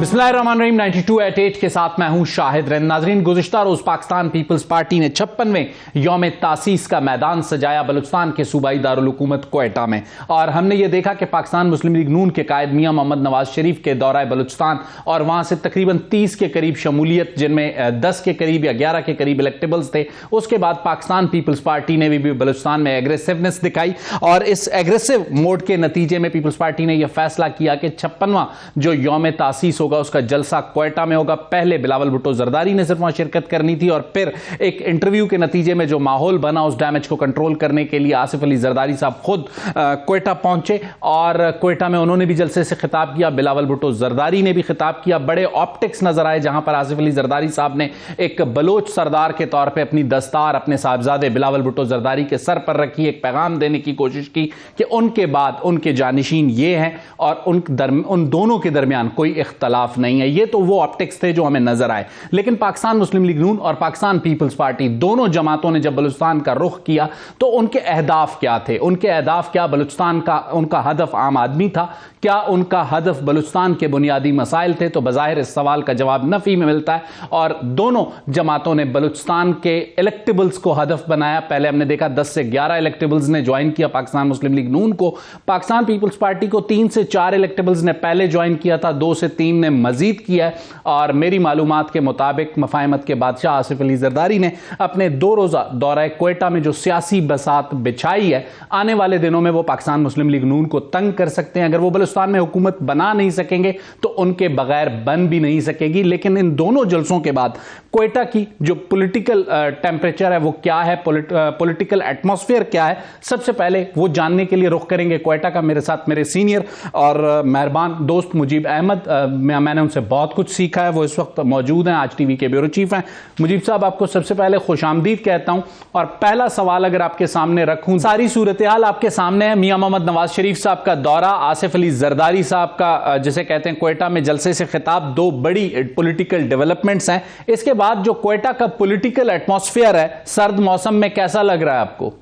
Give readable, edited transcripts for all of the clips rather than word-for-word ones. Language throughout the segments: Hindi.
बिस्मिल्लाहिर्रहमानिर्रहीम 92/8 के साथ मैं हूं शाहिद रैन। नाजरीन, गुज़िश्ता रोज पाकिस्तान पीपल्स पार्टी ने 56वें यौम तासीस का मैदान सजाया बलूचिस्तान के सूबाई दारुल हुकूमत क्वेटा में। और हमने ये देखा कि पाकिस्तान मुस्लिम लीग नून के कायद मियां मोहम्मद नवाज शरीफ के दौरा बलूचिस्तान और वहां से तकरीबन 30 के करीब शमूलियत, जिनमें 10 के करीब या 11 के करीब इलेक्टेबल्स थे। उसके बाद पाकिस्तान पीपल्स पार्टी ने भी बलूचिस्तान में एग्रेसिवनेस दिखाई और इस एग्रेसिव मोड के नतीजे में पीपल्स पार्टी ने यह फैसला किया कि 56वां जो यौम तासीस होगा उसका जलसा क्वेटा में होगा। पहले बिलावल भुट्टो जरदारी ने सिर्फ वहां शिरकत करनी थी और फिर एक इंटरव्यू के नतीजे में जो माहौल बना उस डैमेज को कंट्रोल करने के लिए आसिफ अली जरदारी साहब खुद क्वेटा पहुंचे और क्वेटा में उन्होंने भी जलसे से खिताब किया। बिलावल भुट्टो जरदारी ने भी खिताब किया। बड़े ऑप्टिक्स नजर आए जहां पर आसिफ अली जरदारी साहब ने एक बलोच सरदार के तौर पर अपनी दस्तार अपने साहबजादे बिलावल भुट्टो जरदारी के सर पर रखी, एक पैगाम देने की कोशिश की कि उनके बाद उनके जानशीन ये हैं और उन दोनों के दरमियान कोई इख्तलाफ नहीं है। ये तो वो ऑप्टिक्स थे जो हमें नजर आए। लेकिन पाकिस्तान मुस्लिम लीग नून और पाकिस्तान पीपल्स पार्टी दोनों जमातों ने जब बलूचिस्तान का रुख किया तो उनके अहदाफ क्या थे, उनके अहदाफ क्या, बलूचिस्तान का उनका हदफ आम आदमी था, क्या उनका हदफ बलूचिस्तान के बुनियादी मसाइल थे? तो बज़ाहिर इस सवाल का जवाब नफी में मिलता है और दोनों जमातों ने बलूचिस्तान के इलेक्टेबल्स को हदफ बनाया। पहले हमने देखा 10 से 11 इलेक्टेबल्स ने ज्वाइन किया पाकिस्तान मुस्लिम लीग नून को। पाकिस्तान पीपल्स पार्टी को 3 से 4 इलेक्टेबल्स ने पहले ज्वाइन किया था, 2 से 3 ने मजीद किया है। और मेरी मालूमात के मुताबिक मफाहमत के बादशाह आसिफ अली जरदारी ने अपने 2 रोज़ा दौरा क्वेटा में जो सियासी बसात बिछाई है, आने वाले दिनों में वो पाकिस्तान मुस्लिम लीग नून को तंग कर सकते हैं। अगर वो बलूचिस्तान में हुकूमत बना नहीं सकेंगे तो उनके बगैर बन भी नहीं सकेगी। लेकिन इन दोनों जलसों के बाद क्वेटा की जो पॉलिटिकल टेम्परेचर है वो क्या है, पॉलिटिकल एटमॉस्फेयर क्या है, सबसे पहले वो जानने के लिए रुख करेंगे क्वेटा का। मेरे साथ मेरे सीनियर और मेहरबान दोस्त मुजीब अहमद, मैंने उनसे बहुत कुछ सीखा है, वो इस वक्त मौजूद हैं, आज टीवी के ब्यूरो चीफ हैं। मुजीब साहब, आपको सबसे पहले खुशामदीद कहता हूं और पहला सवाल अगर आपके सामने रखूं, सारी सूरत हाल आपके सामने है। मियां मोहम्मद नवाज शरीफ साहब का दौरा, आसिफ अली जरदारी साहब का जिसे कहते हैं क्वेटा में जलसे से खिताब, 2 बड़ी पॉलिटिकल डेवलपमेंट्स हैं। इसके बाद जो क्वेटा का पॉलिटिकल एटमॉस्फेयर है सर्द मौसम में, कैसा लग रहा है आपको?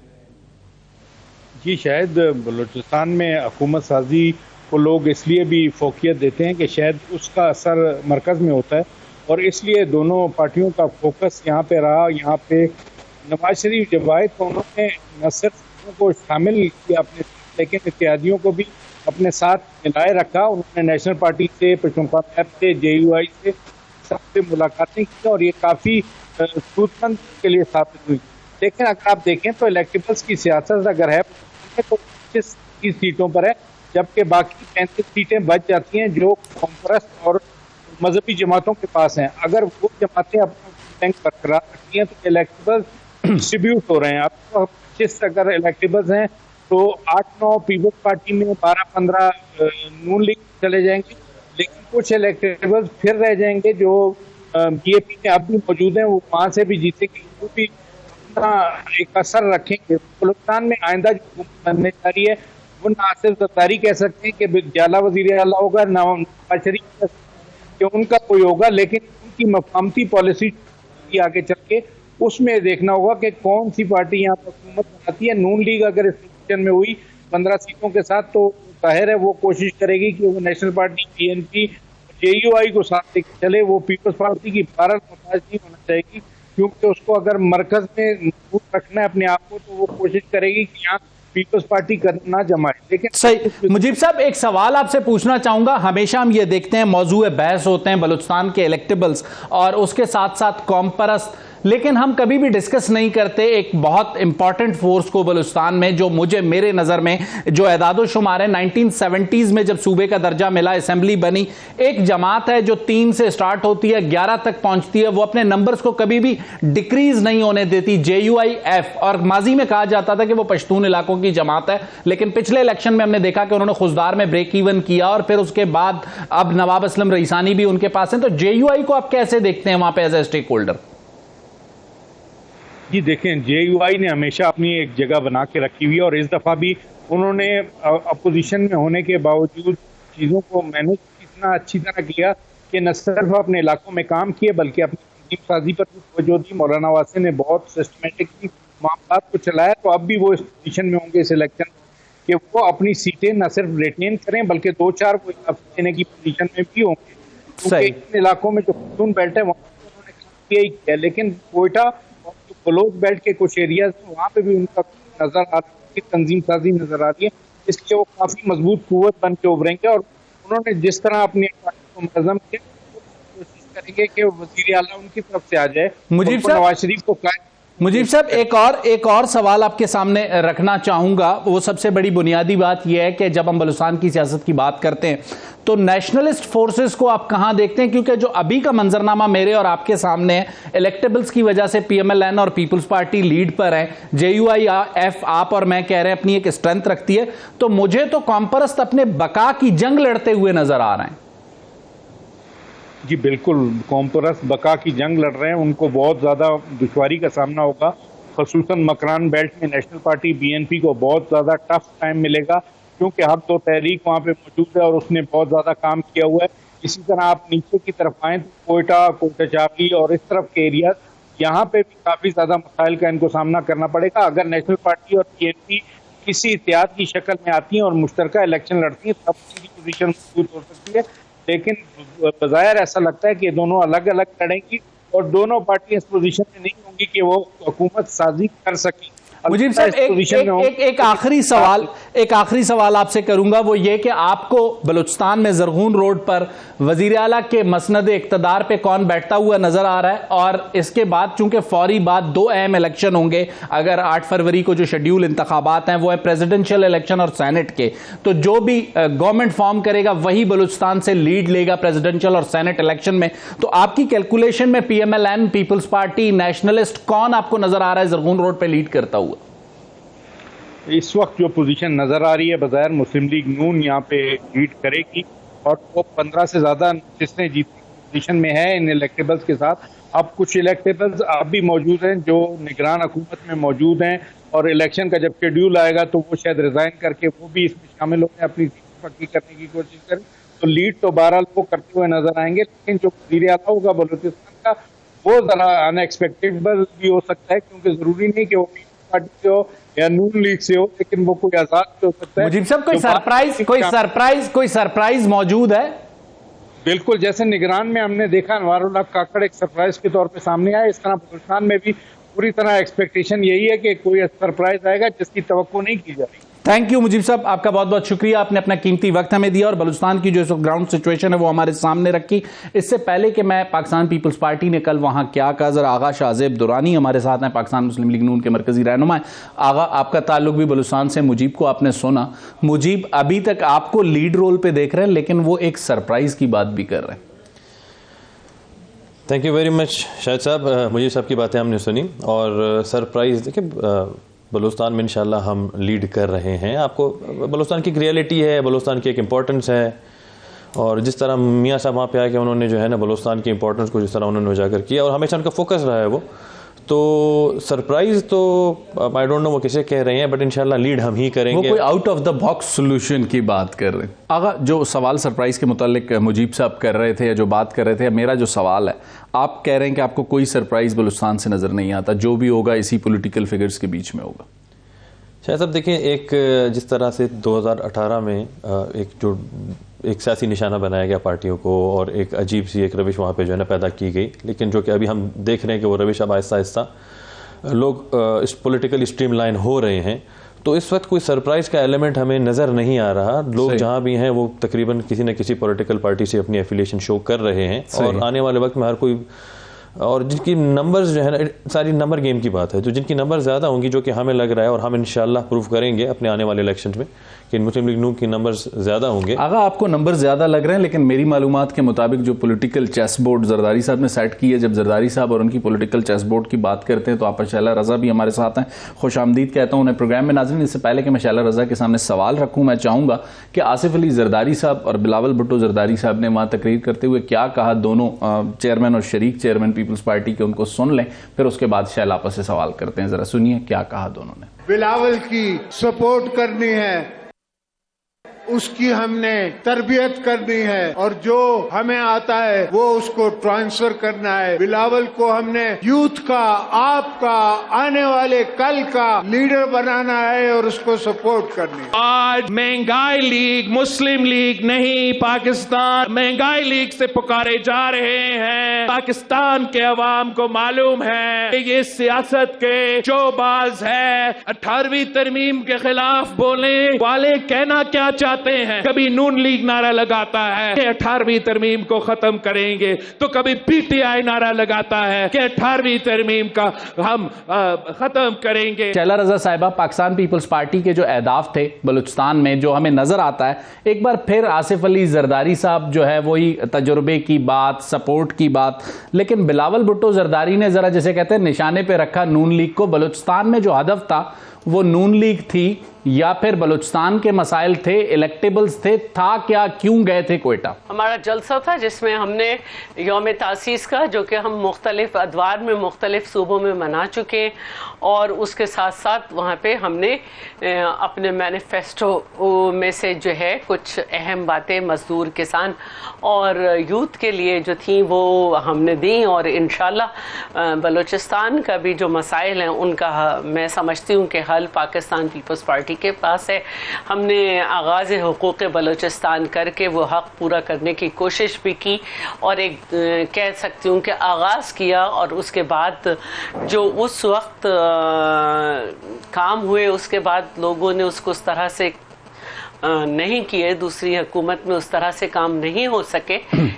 जी, शायद बलूचिस्तान में हुकूमत साजी को लोग इसलिए भी फोकियत देते हैं कि शायद उसका असर मरकज़ में होता है और इसलिए दोनों पार्टियों का फोकस यहाँ पे रहा। यहाँ पे नवाज शरीफ जब आए तो उन्होंने न सिर्फ को शामिल किया अपने, लेकिन इत्तेहादियों को भी अपने साथ मिलाए रखा। उन्होंने नेशनल पार्टी से, पशुपा मैप से, JUI से सबसे मुलाकातें की और ये काफ़ी सूदमंद के लिए साबित हुई। लेकिन अगर आप देखें तो इलेक्टेबल्स की सियासत अगर है तो 25 सीटों पर है, जबकि बाकी 35 सीटें बच जाती हैं जो कॉमप्रस्त और मजहबी जमातों के पास हैं। अगर वो जमातें अपना बैंक बरकरार रखती हैं तो इलेक्टेबल्स डिस्ट्रीब्यूट हो रहे हैं। अब 25 अगर इलेक्टेबल्स हैं तो 8-9 पीपल्स पार्टी में, 12-15 नून लीग चले जाएंगे, लेकिन कुछ इलेक्टेबल्स फिर रह जाएंगे जो BAP में अब भी मौजूद हैं, वो वहाँ से भी जीतेंगे, वो भी एक असर रखेंगे। बलूचिस्तान में आइंदा जो हुकूमत बनने जा रही है वो ना सिर्फ जरदारी कह सकते हैं कि जाला वज़ीर आला होगा, नवाज शरीफ कि उनका कोई होगा, लेकिन उनकी मफाहमती पॉलिसी की आगे चल के उसमें देखना होगा कि कौन सी पार्टी यहाँ पर हुकूमत बनाती है। नून लीग अगर इस पोजीशन में हुई 15 सीटों के साथ तो जाहिर है वो कोशिश करेगी कि वो नेशनल पार्टी, PNP, JUI को साथ लेकर चले। वो पीपल्स पार्टी की भारत मोहताज नहीं होना चाहेगी, क्योंकि उसको अगर मरकज में मजबूत रखना है अपने आप को तो वो कोशिश करेगी कि यहाँ पीपल्स पार्टी करना जमाए। लेकिन सही। मुजीब साहब, एक सवाल आपसे पूछना चाहूंगा। हमेशा हम ये देखते हैं मौजूए बहस होते हैं बलूचिस्तान के इलेक्टेबल्स और उसके साथ साथ कौमपरस्त, लेकिन हम कभी भी डिस्कस नहीं करते एक बहुत इंपॉर्टेंट फोर्स को बलूचिस्तान में, जो मेरे नज़र में जो एदादो शुमार है 1970s में जब सूबे का दर्जा मिला, असेंबली बनी, एक जमात है जो 3 से स्टार्ट होती है, 11 तक पहुंचती है, वो अपने नंबर्स को कभी भी डिक्रीज नहीं होने देती, JUI-F। और माजी में कहा जाता था कि वो पश्तून इलाकों की जमात है, लेकिन पिछले इलेक्शन में हमने देखा कि उन्होंने खुजदार में ब्रेक इवन किया और फिर उसके बाद अब नवाब असलम रईसानी भी उनके पास है। तो JUI को आप कैसे देखते हैं वहां पर एज ए स्टेक होल्डर? जी देखें, JUI ने हमेशा अपनी एक जगह बना के रखी हुई है और इस दफ़ा भी उन्होंने अपोजिशन में होने के बावजूद चीज़ों को मैनेज इतना अच्छी तरह किया कि न सिर्फ अपने इलाकों में काम किए बल्कि अपनी तंजीम साजी पर भी तवज्जो दी। मौलाना वासी ने बहुत सिस्टमेटिकली मामला को चलाया, तो अब भी वो इस पोजीशन में होंगे इस इलेक्शन कि वो अपनी सीटें न सिर्फ रिटेन करें बल्कि 2-4 को देने की पोजीशन में भी होंगे। क्योंकि इन इलाकों में जो पख्तून बेल्ट है वहाँ पे उन्होंने काम किया ही किया, लेकिन कोयटा और जो बलोच बेल्ट के कुछ एरियाज हैं वहाँ पे भी उनका नजर आ रहा है, तंजीम साजी नजर आ रही है, इसलिए वो काफी मजबूत कुव्वत बन के उभरेंगे। और उन्होंने जिस तरह अपनी पार्टी को मुनज़्ज़म किया कोशिश करेंगे कि वज़ीर आला उनकी तरफ से आ जाए। मुजीब साहब, नवाज शरीफ को मुजीब साहब एक और सवाल आपके सामने रखना चाहूंगा। वो सबसे बड़ी बुनियादी बात यह है कि जब हम बलूचिस्तान की सियासत की बात करते हैं तो नेशनलिस्ट फोर्सेस को आप कहां देखते हैं? क्योंकि जो अभी का मंजरनामा मेरे और आपके सामने है, इलेक्टेबल्स की वजह से पीएमएलएन और पीपल्स पार्टी लीड पर है, जेयूआईएफ आप और मैं कह रहे हैं अपनी एक स्ट्रेंथ रखती है, तो मुझे तो कॉमपरस्त अपने बका की जंग लड़ते हुए नजर आ रहे हैं। जी बिल्कुल, कॉमपरस्त बका की जंग लड़ रहे हैं, उनको बहुत ज़्यादा दुश्वारी का सामना होगा। खसूसन मकरान बेल्ट में नेशनल पार्टी बीएनपी को बहुत ज़्यादा टफ टाइम मिलेगा, क्योंकि हक तो तहरीक वहाँ पे मौजूद है और उसने बहुत ज़्यादा काम किया हुआ है। इसी तरह आप नीचे की तरफ आएँ तो कोयटा चावली और इस तरफ के एरिया, यहाँ पे भी काफ़ी ज़्यादा मसाइल का इनको सामना करना पड़ेगा। अगर नेशनल पार्टी और बीएनपी किसी इत्तेहाद की शक्ल में आती हैं और मुश्तरका इलेक्शन लड़ती हैं तब उनकी पोजीशन मजबूत हो सकती है, लेकिन बज़ाहिर ऐसा लगता है कि दोनों अलग अलग लड़ेंगी और दोनों पार्टी इस पोजीशन में नहीं होंगी कि वो हुकूमत साजी कर सकें। मुजीब साहब, एक आखिरी सवाल आपसे करूंगा, वो ये कि आपको बलूचिस्तान में ज़रगून रोड पर वज़ीर आला के मसनद इक़्तिदार पे कौन बैठता हुआ नजर आ रहा है? और इसके बाद चूंकि फौरी बाद 2 अहम इलेक्शन होंगे, अगर 8 फरवरी को जो शेड्यूल इंतखाबात हैं वो है प्रेसिडेंशियल इलेक्शन और सेनेट के, तो जो भी गवर्नमेंट फॉर्म करेगा वही बलूचिस्तान से लीड लेगा प्रेसिडेंशियल और सेनेट इलेक्शन में। तो आपकी कैलकुलेशन में पीएमएलएन, पीपल्स पार्टी, नेशनलिस्ट, कौन आपको नजर आ रहा है ज़रगून रोड पर लीड करता हुआ? इस वक्त जो पोजीशन नजर आ रही है बज़ाहिर मुस्लिम लीग नून यहाँ पे लीड करेगी और वो 15 से ज्यादा नशिस्तें जीतने की पोजीशन में है इन इलेक्टेबल्स के साथ। अब कुछ इलेक्टेबल्स अब भी मौजूद हैं जो निगरान हुकूमत में मौजूद हैं और इलेक्शन का जब शेड्यूल आएगा तो वो शायद रिजाइन करके वो भी इसमें शामिल होकर अपनी सीट पक्की करने की कोशिश करें। तो लीड तो बहरहाल वो करते हुए नजर आएंगे, लेकिन जो वज़ीर आला होगा बलूचिस्तान का वो जरा अनएक्सपेक्टेबल भी हो सकता है, क्योंकि जरूरी नहीं कि वो पार्टी से हो या नून लीग से हो, लेकिन वो कोई आजाद से हो सकता है। मुजीब साहब, कोई सरप्राइज मौजूद है? बिल्कुल, जैसे निगरान में हमने देखा अनवारुल्लाह काकड़ एक सरप्राइज के तौर पे सामने आया, इस तरह बलूचिस्तान में भी पूरी तरह एक्सपेक्टेशन यही है कि कोई सरप्राइज आएगा जिसकी तवक्को नहीं की जा रही। थैंक यू मुजीब साहब, आपका बहुत बहुत शुक्रिया, आपने अपना कीमती वक्त हमें दिया और बलूचिस्तान की जो ग्राउंड सिचुएशन है वो हमारे सामने रखी। इससे पहले कि मैं पाकिस्तान पीपल्स पार्टी ने कल वहां क्या कहा, जरा आगा शाहजेब दुरानी हमारे साथ हैं, पाकिस्तान मुस्लिम लीग नून के मरकजी रहनुमा। आगा, आपका ताल्लुक भी बलूचिस्तान से, मुजीब को आपने सुना, मुजीब अभी तक आपको लीड रोल पे देख रहे हैं लेकिन वो एक सरप्राइज की बात भी कर रहे हैं। Thank you very much Shahid साहब, मुजीब साहब की बातें हमने सुनी और सरप्राइज देखिए बलूचिस्तान में इंशाल्लाह हम लीड कर रहे हैं। आपको बलूचिस्तान की एक रियलिटी है, बलूचिस्तान की एक इम्पोर्टेंस है और जिस तरह मियाँ साहब वहाँ पे आके उन्होंने जो है ना बलूचिस्तान की इम्पोर्टेंस को जिस तरह उन्होंने उजागर किया और हमेशा उनका फोकस रहा है वो, तो सरप्राइज तो आई डोंट नो वो किसे कह रहे हैं, बट इंशाल्लाह लीड हम ही करेंगे। वो कोई out of the box solution की बात कर रहे हैं। आगा, जो सवाल सरप्राइज के मुतालिक मुजीब साहब कर रहे थे या जो बात कर रहे थे, मेरा जो सवाल है, आप कह रहे हैं कि आपको कोई सरप्राइज बलूचिस्तान से नजर नहीं आता, जो भी होगा इसी पॉलिटिकल फिगर्स के बीच में होगा। शायद साहब देखिए, एक जिस तरह से 2018 में एक सियासी निशाना बनाया गया पार्टियों को और एक अजीब सी एक रविश वहाँ पे जो है ना पैदा की गई, लेकिन जो कि अभी हम देख रहे हैं कि वो रविश अब आहिस्ता आहिस्ता लोग इस पॉलिटिकली स्ट्रीमलाइन हो रहे हैं, तो इस वक्त कोई सरप्राइज का एलिमेंट हमें नज़र नहीं आ रहा। लोग जहाँ भी हैं वो तकरीबन किसी न किसी पॉलिटिकल पार्टी से अपनी एफिलिएशन शो कर रहे हैं और आने वाले वक्त में हर कोई, और जिनकी नंबर्स जो है ना, सारी नंबर गेम की बात है, तो जिनकी नंबर ज़्यादा होंगी, जो कि हमें लग रहा है और हम इंशाल्लाह प्रूव करेंगे अपने आने वाले इलेक्शन में कि मुस्लिम लीग नून की नंबर्स ज़्यादा होंगे। आगा, आपको नंबर ज़्यादा लग रहे हैं, लेकिन मेरी मालूमात के मुताबिक जो पॉलिटिकल चेस बोर्ड जरदारी साहब ने सेट की है, जब जरदारी साहब और उनकी पॉलिटिकल चेस बोर्ड की बात करते हैं तो आप शैला रज़ा भी हमारे साथ हैं, खुश आमदीद कहता हूँ उन्हें प्रोग्राम में। नाज़रीन, इससे पहले कि मैं शैला रज़ा के सामने सवाल रखूँ, मैं चाहूँगा कि आसिफ अली जरदारी साहब और बिलावल भुट्टो जरदारी साहब ने वहाँ तकरीर करते हुए क्या कहा, दोनों चेयरमैन और शरीक चेयरमैन पीपल्स पार्टी के, उनको सुन लें, फिर उसके बाद शैला आपस से सवाल करते हैं। जरा सुनिए क्या कहा दोनों ने। बिलावल की सपोर्ट करनी है, उसकी हमने तरबियत करनी है और जो हमें आता है वो उसको ट्रांसफर करना है। बिलावल को हमने यूथ का, आपका, आने वाले कल का लीडर बनाना है और उसको सपोर्ट करनी है। आज महंगाई लीग, मुस्लिम लीग नहीं, पाकिस्तान महंगाई लीग से पुकारे जा रहे हैं। पाकिस्तान के अवाम को मालूम है कि ये सियासत के जो बाज है 18वीं तरमीम के खिलाफ बोलने वाले कहना क्या चाहते हैं। कभी नून लीग नारा लगाता है कि 18वीं तरमीम को खत्म करेंगे, तो कभी पीटीआई नारा लगाता है कि 18वीं तरमीम का हम खत्म करेंगे। शैला रजा साहिबा, पाकिस्तान पीपल्स पार्टी के जो अहदाफ थे बलूचिस्तान में जो हमें नजर आता है, एक बार फिर आसिफ अली जरदारी साहब जो है वही तजुर्बे की बात, सपोर्ट की बात, लेकिन बिलावल भुट्टो जरदारी ने जरा जैसे कहते हैं निशाने पे रखा नून लीग को। बलूचिस्तान में जो हदफ था वो नून लीग थी या फिर बलूचिस्तान के मसाइल थे, इलेक्टेबल्स थे, था क्या, क्यों गए थे कोयटा? हमारा जलसा था जिसमें हमने यौम तासीस का, जो कि हम मुख्तलिफ अदवार में मुख्तलिफ सूबों में मना चुके, और उसके साथ साथ वहाँ पे हमने अपने मैनिफेस्टो में से जो है कुछ अहम बातें मजदूर, किसान और यूथ के लिए जो थी वो हमने दी। और इंशाल्लाह बलूचिस्तान का भी जो मसाइल हैं उनका मैं समझती हूँ कि हल पाकिस्तान पीपल्स पार्टी के पास है। हमने आगाज़ हुकूक़ बलूचिस्तान करके वो हक़ पूरा करने की कोशिश भी की, और एक कह सकती हूँ कि आगाज़ किया, और उसके बाद जो उस वक्त काम हुए उसके बाद लोगों ने उसको उस तरह से नहीं किए, दूसरी हुकूमत में उस तरह से काम नहीं हो सके,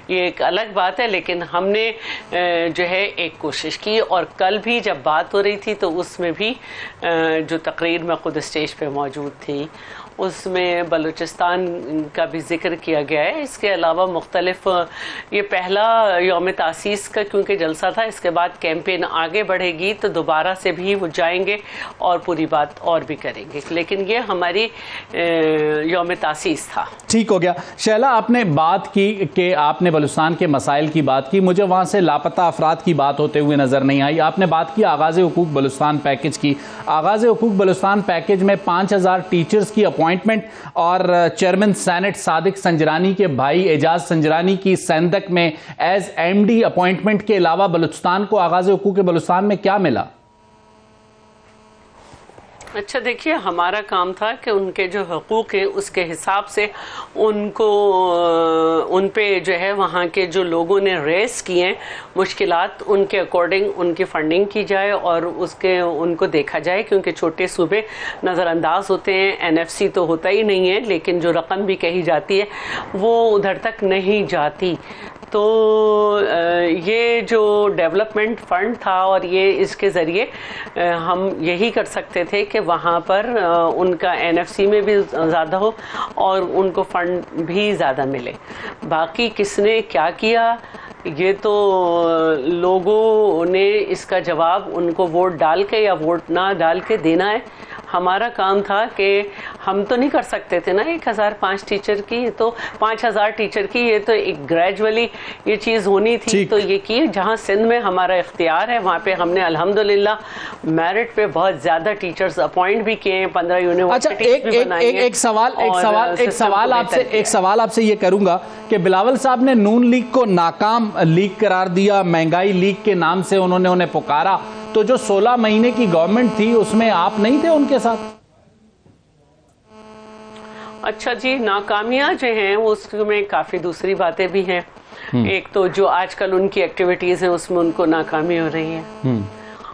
ये एक अलग बात है। लेकिन हमने जो है एक कोशिश की, और कल भी जब बात हो रही थी तो उसमें भी जो तकरीर में खुद स्टेज पे मौजूद थी उसमें बलूचिस्तान का भी जिक्र किया गया है। इसके अलावा मुख्तलिफ, ये पहला यौम तासीस का क्योंकि जलसा था, इसके बाद कैंपेन आगे बढ़ेगी तो दोबारा से भी वो जाएंगे और पूरी बात और भी करेंगे, लेकिन ये हमारी यौम तासीस था। ठीक हो गया। शैला, आपने बात की कि आपने बलूचिस्तान के मसाइल की बात की, मुझे वहाँ से लापता अफराद की बात होते हुए नज़र नहीं आई। आपने बात की आगाज़ हुकूक बलूचिस्तान पैकेज की। आगाज़ हुकूक बलूचिस्तान पैकेज में 5000 टीचर्स की अपॉइंटमेंट और चेयरमैन सेनेट सादिक संजरानी के भाई एजाज संजरानी की सैंदक में एज एमडी अपॉइंटमेंट के अलावा बलूचिस्तान को आगाज़ हुकूक बलूचिस्तान में क्या मिला? अच्छा, देखिए, हमारा काम था कि उनके जो हकूक़ हैं उसके हिसाब से उनको, उन पे जो है वहाँ के जो लोगों ने रेस किए हैं मुश्किलात, उनके अकॉर्डिंग उनकी फंडिंग की जाए और उसके उनको देखा जाए, क्योंकि छोटे सूबे नज़रअंदाज होते हैं। एनएफसी तो होता ही नहीं है, लेकिन जो रकम भी कही जाती है वो उधर तक नहीं जाती। तो ये जो डेवलपमेंट फंड था और ये इसके ज़रिए हम यही कर सकते थे कि वहाँ पर उनका एनएफसी में भी ज़्यादा हो और उनको फंड भी ज़्यादा मिले। बाकी किसने क्या किया ये तो लोगों ने इसका जवाब उनको वोट डाल के या वोट ना डाल के देना है। हमारा काम था कि हम तो नहीं कर सकते थे ना 1005 टीचर की, तो 5000 टीचर की, ये तो एक ग्रेजुअली ये चीज़ होनी थी। तो ये की जहाँ सिंध में हमारा इख्तियार है वहाँ पे हमने अल्हम्दुलिल्लाह मेरिट पे बहुत ज़्यादा टीचर्स अपॉइंट भी किए हैं, 15 यूनिवर्सिटीज भी बनाई हैं। एक सवाल आपसे ये करूंगा कि बिलावल साहब ने नून लीग को नाकाम लीग करार दिया, महंगाई लीग के नाम से उन्होंने उन्हें पुकारा, तो जो 16 महीने की गवर्नमेंट थी उसमें आप नहीं थे उनके साथ? अच्छा जी, नाकामियां जो हैं उसमें काफ़ी दूसरी बातें भी हैं। एक तो जो आजकल उनकी एक्टिविटीज़ हैं उसमें उनको नाकामी हो रही है,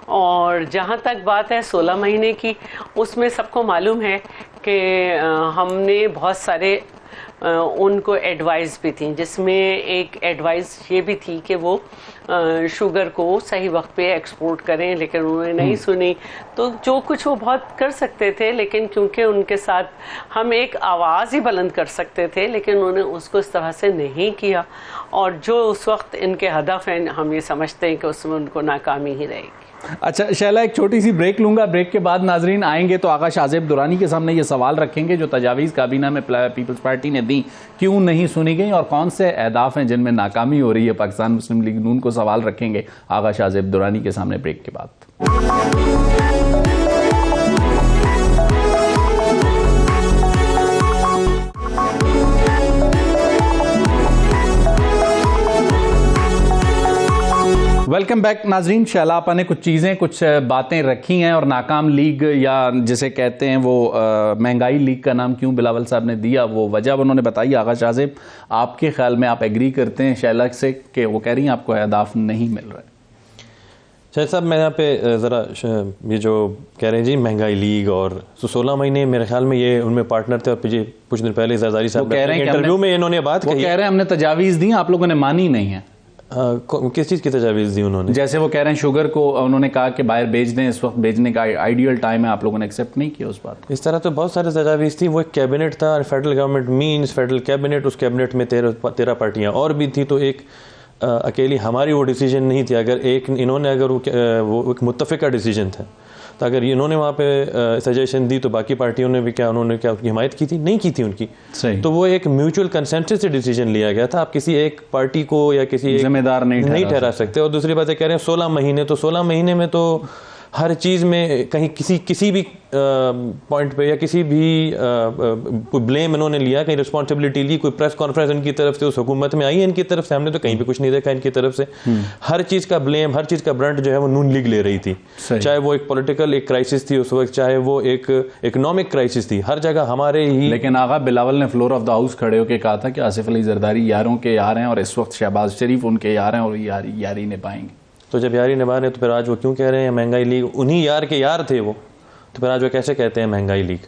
और जहाँ तक बात है 16 महीने की, उसमें सबको मालूम है कि हमने बहुत सारे उनको एडवाइस भी थी, जिसमें एक एडवाइस ये भी थी कि वो शुगर को सही वक्त पे एक्सपोर्ट करें, लेकिन उन्होंने नहीं सुनी। तो जो कुछ वो बहुत कर सकते थे, लेकिन क्योंकि उनके साथ हम एक आवाज़ ही बुलंद कर सकते थे, लेकिन उन्होंने उसको इस तरह से नहीं किया, और जो उस वक्त इनके हदफ हैं हम ये समझते हैं कि उसमें उनको नाकामी ही रहेगी। अच्छा शैला, एक छोटी सी ब्रेक लूंगा, ब्रेक के बाद नाजरीन आएंगे तो आगा शाहजेब दुरानी के सामने ये सवाल रखेंगे जो तजावीज़ काबीना में पीपल्स पार्टी ने दी क्यों नहीं सुनी गई और कौन से अहदाफ हैं जिनमें नाकामी हो रही है पाकिस्तान मुस्लिम लीग नून को सवाल रखेंगे आगा शाहजेब दुरानी के सामने ब्रेक के बाद। वेलकम बैक नाजरीन। शैला आपा ने कुछ चीज़ें, कुछ बातें रखी हैं और नाकाम लीग या जिसे कहते हैं वो महंगाई लीग का नाम क्यों बिलावल साहब ने दिया, वो वजह उन्होंने बताई। आगा शाहजेब, आपके ख्याल में आप एग्री करते हैं शैला से कि वो कह रही हैं आपको अहदाफ नहीं मिल रहा है? शायद साहब मैं यहाँ पे ज़रा ये जो कह रहे हैं जी महंगाई लीग और 16 महीने मेरे ख्याल में ये उनमें पार्टनर थे और कुछ दिन पहले जरदारी साहब कह रहे हैं इंटरव्यू में इन्होंने बात कही, कह रहे हैं हमने तजावीज़ दी, आप लोगों ने मानी नहीं है। किस चीज़ की तजावीज़ दी उन्होंने? जैसे वो कह रहे हैं शुगर को उन्होंने कहा कि बाहर बेच दें, इस वक्त बेचने का आइडियल टाइम है, आप लोगों ने एक्सेप्ट नहीं किया उस बात। इस तरह तो बहुत सारे तजावीज़ थी। वो एक कैबिनेट था, federal government means federal cabinet, उस कैबिनेट में 13 पार्टियाँ और भी थी, तो एक अकेली हमारी वो डिसीजन नहीं थी। अगर वो एक मुत्तफ़िका डिसीजन था, तो अगर इन्होंने वहाँ पे सजेशन दी तो बाकी पार्टियों ने भी उन्होंने उनकी हिमायत की थी? नहीं की थी उनकी। सही। तो वो एक म्यूचुअल कंसेंसस से डिसीजन लिया गया था। आप किसी एक पार्टी को या किसी जिम्मेदार नहीं ठहरा सकते। और दूसरी बात कह रहे हैं 16 महीने, तो 16 महीने में तो हर चीज़ में कहीं किसी भी पॉइंट पे या किसी भी कोई ब्लेम इन्होंने लिया, कहीं रिस्पॉन्सिबिलिटी ली, कोई प्रेस कॉन्फ्रेंस इनकी तरफ से उस हुकूमत में आई है इनकी तरफ से, हमने तो कहीं पे कुछ नहीं देखा इनकी तरफ से। हर चीज़ का ब्लेम, हर चीज़ का ब्रंट जो है वो नून लीग ले रही थी, चाहे वो एक पॉलिटिकल एक क्राइसिस थी उस वक्त, चाहे वो एक इकोनॉमिक क्राइसिस थी, हर जगह हमारे ही। लेकिन आगा बिलावल ने फ्लोर ऑफ द हाउस खड़े होकर कहा था कि आसिफ अली जरदारी यारों के यार हैं और इस वक्त शहबाज शरीफ उनके यार हैं और यारी निभाएंगे। तो जब यारी निभा रहे तो फिर आज वो क्यों कह रहे हैं महंगाई लीग? उन्हीं यार के यार थे वो, तो फिर आज वो कैसे कहते हैं महंगाई लीग?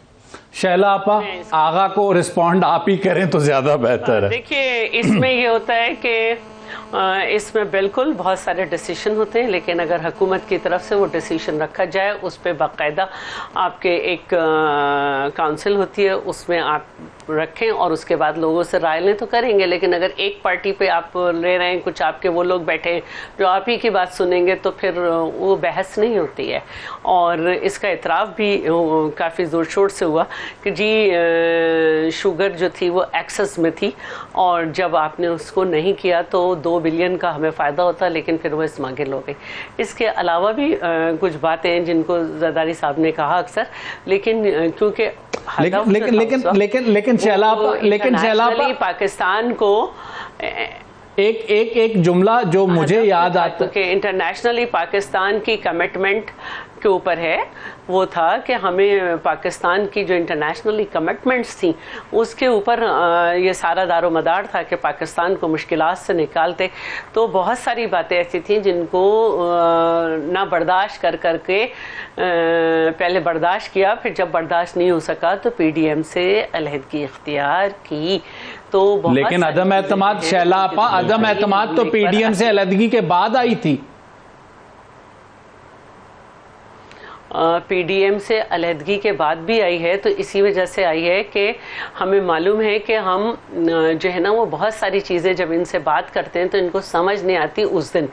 शैला आपा, आगा को रिस्पॉन्ड आप ही करें तो ज्यादा बेहतर है। देखिए, इसमें ये होता है कि इसमें बिल्कुल बहुत सारे डिसीजन होते हैं, लेकिन अगर हुकूमत की तरफ से वो डिसीजन रखा जाए, उस पर बाकायदा आपके एक काउंसिल होती है, उसमें आप रखें और उसके बाद लोगों से राय लें तो करेंगे। लेकिन अगर एक पार्टी पे आप ले रहे हैं, कुछ आपके वो लोग बैठे हैं जो आप ही की बात सुनेंगे, तो फिर वो बहस नहीं होती है। और इसका इतराफ़ भी काफ़ी ज़ोर शोर से हुआ कि जी शुगर जो थी वो एक्सेस में थी और जब आपने उसको नहीं किया तो 2 बिलियन का हमें फ़ायदा होता, लेकिन फिर वो स्मगल हो गई। इसके अलावा भी कुछ बातें हैं जिनको जरदारी साहब ने कहा अक्सर, लेकिन क्योंकि लेकिन शैला पाकिस्तान को एक जुमला जो मुझे याद आता है कि इंटरनेशनली पाकिस्तान की कमिटमेंट के ऊपर है, वो था कि हमें पाकिस्तान की जो इंटरनेशनली कमिटमेंट्स थी उसके ऊपर ये सारा दारोमदार था कि पाकिस्तान को मुश्किलात से निकालते। तो बहुत सारी बातें ऐसी थी जिनको ना बर्दाश्त करके पहले बर्दाश्त किया, फिर जब बर्दाश्त नहीं हो सका तो PDM से अलहदगी इख्तियार की। तो लेकिन अदम एतमाद शैला आपा, अदम एतमाद तो PDM से अलहदगी के बाद आई थी। PDM से अलहदगी के बाद भी आई है, तो इसी वजह से आई है कि हमें मालूम है कि हम जो है ना वो बहुत सारी चीज़ें जब इनसे बात करते हैं तो इनको समझ नहीं आती उस दिन।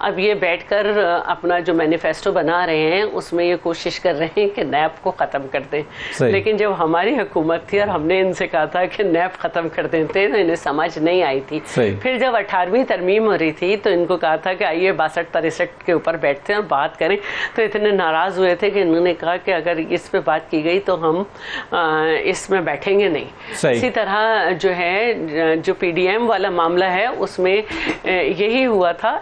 अब ये बैठकर अपना जो मैनिफेस्टो बना रहे हैं उसमें ये कोशिश कर रहे हैं कि नैब को ख़त्म कर दें, लेकिन जब हमारी हुकूमत थी और हमने इनसे कहा था कि नैब ख़त्म कर देते तो इन्हें समझ नहीं आई थी। फिर जब 18वीं तरमीम हो रही थी तो इनको कहा था कि आइए 62-63 के ऊपर बैठते हैं और बात करें, तो इतने नाराज़ हुए थे कि इन्होंने कहा कि अगर इस पे बात की गई तो हम इसमें बैठेंगे नहीं। इसी तरह जो है जो PDM वाला मामला है उसमें यही हुआ था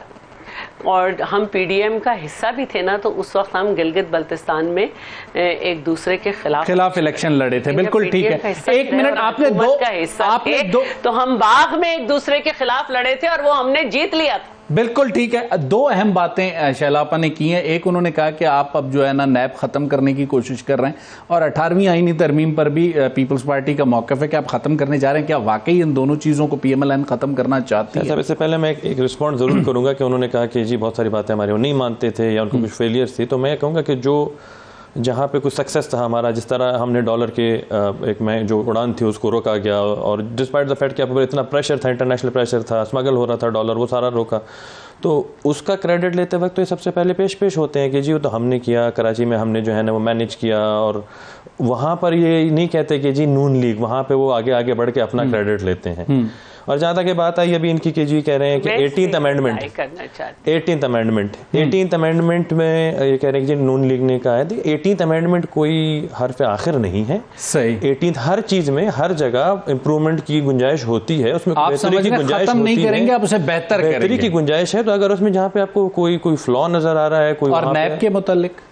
और हम PDM का हिस्सा भी थे ना, तो उस वक्त हम गिलगित बल्तिस्तान में एक दूसरे के खिलाफ इलेक्शन लड़े थे। बिल्कुल ठीक है। एक मिनट, आपने दो तो हम बाग में एक दूसरे के खिलाफ लड़े थे और वो हमने जीत लिया था। बिल्कुल ठीक है। 2 अहम बातें शैलापा ने की हैं। एक, उन्होंने कहा कि आप अब जो है ना नैब ख़त्म करने की कोशिश कर रहे हैं और 18वीं आईनी तरमीम पर भी पीपल्स पार्टी का मौक़िफ़ है कि आप ख़त्म करने जा रहे हैं। क्या वाकई इन दोनों चीज़ों को PMLN ख़त्म करना चाहती है? इससे पहले मैं एक रिस्पॉन्स ज़रूर करूँगा कि उन्होंने कहा कि जी बहुत सारी बातें हमारे वो नहीं मानते थे या उनको कुछ फेलियर्स थी, तो मैं कहूँगा कि जहाँ पे कुछ सक्सेस था हमारा, जिस तरह हमने डॉलर के एक में जो उड़ान थी उसको रोका गया और डिस्पाइट द फैक्ट कि आप इतना प्रेशर था, इंटरनेशनल प्रेशर था, स्मगल हो रहा था डॉलर, वो सारा रोका, तो उसका क्रेडिट लेते वक्त तो ये सबसे पहले पेश होते हैं कि जी वो तो हमने किया, कराची में हमने जो है ना वो मैनेज किया। और वहाँ पर ये नहीं कहते कि जी नून लीग, वहाँ पे वो आगे बढ़ के अपना क्रेडिट लेते हैं। और जहाँ तक बात आई अभी इनकी, के जी कह रहे हैं कि 18th अमेंडमेंट, 18th अमेंडमेंट में ये कह रहे हैं कि नून लीग ने कहा है 18th अमेंडमेंट कोई हर्फ आखिर नहीं है। सही, 18th हर चीज में हर जगह इंप्रूवमेंट की गुंजाइश होती है, उसमें बेहतरी की गुंजाइश होती नहीं करेंगे, है, आप उसे बेहतरी की गुंजाइश है। तो अगर उसमें जहाँ पे आपको कोई फ्लॉ नजर आ रहा है, कोई, और नैब के मुतालिक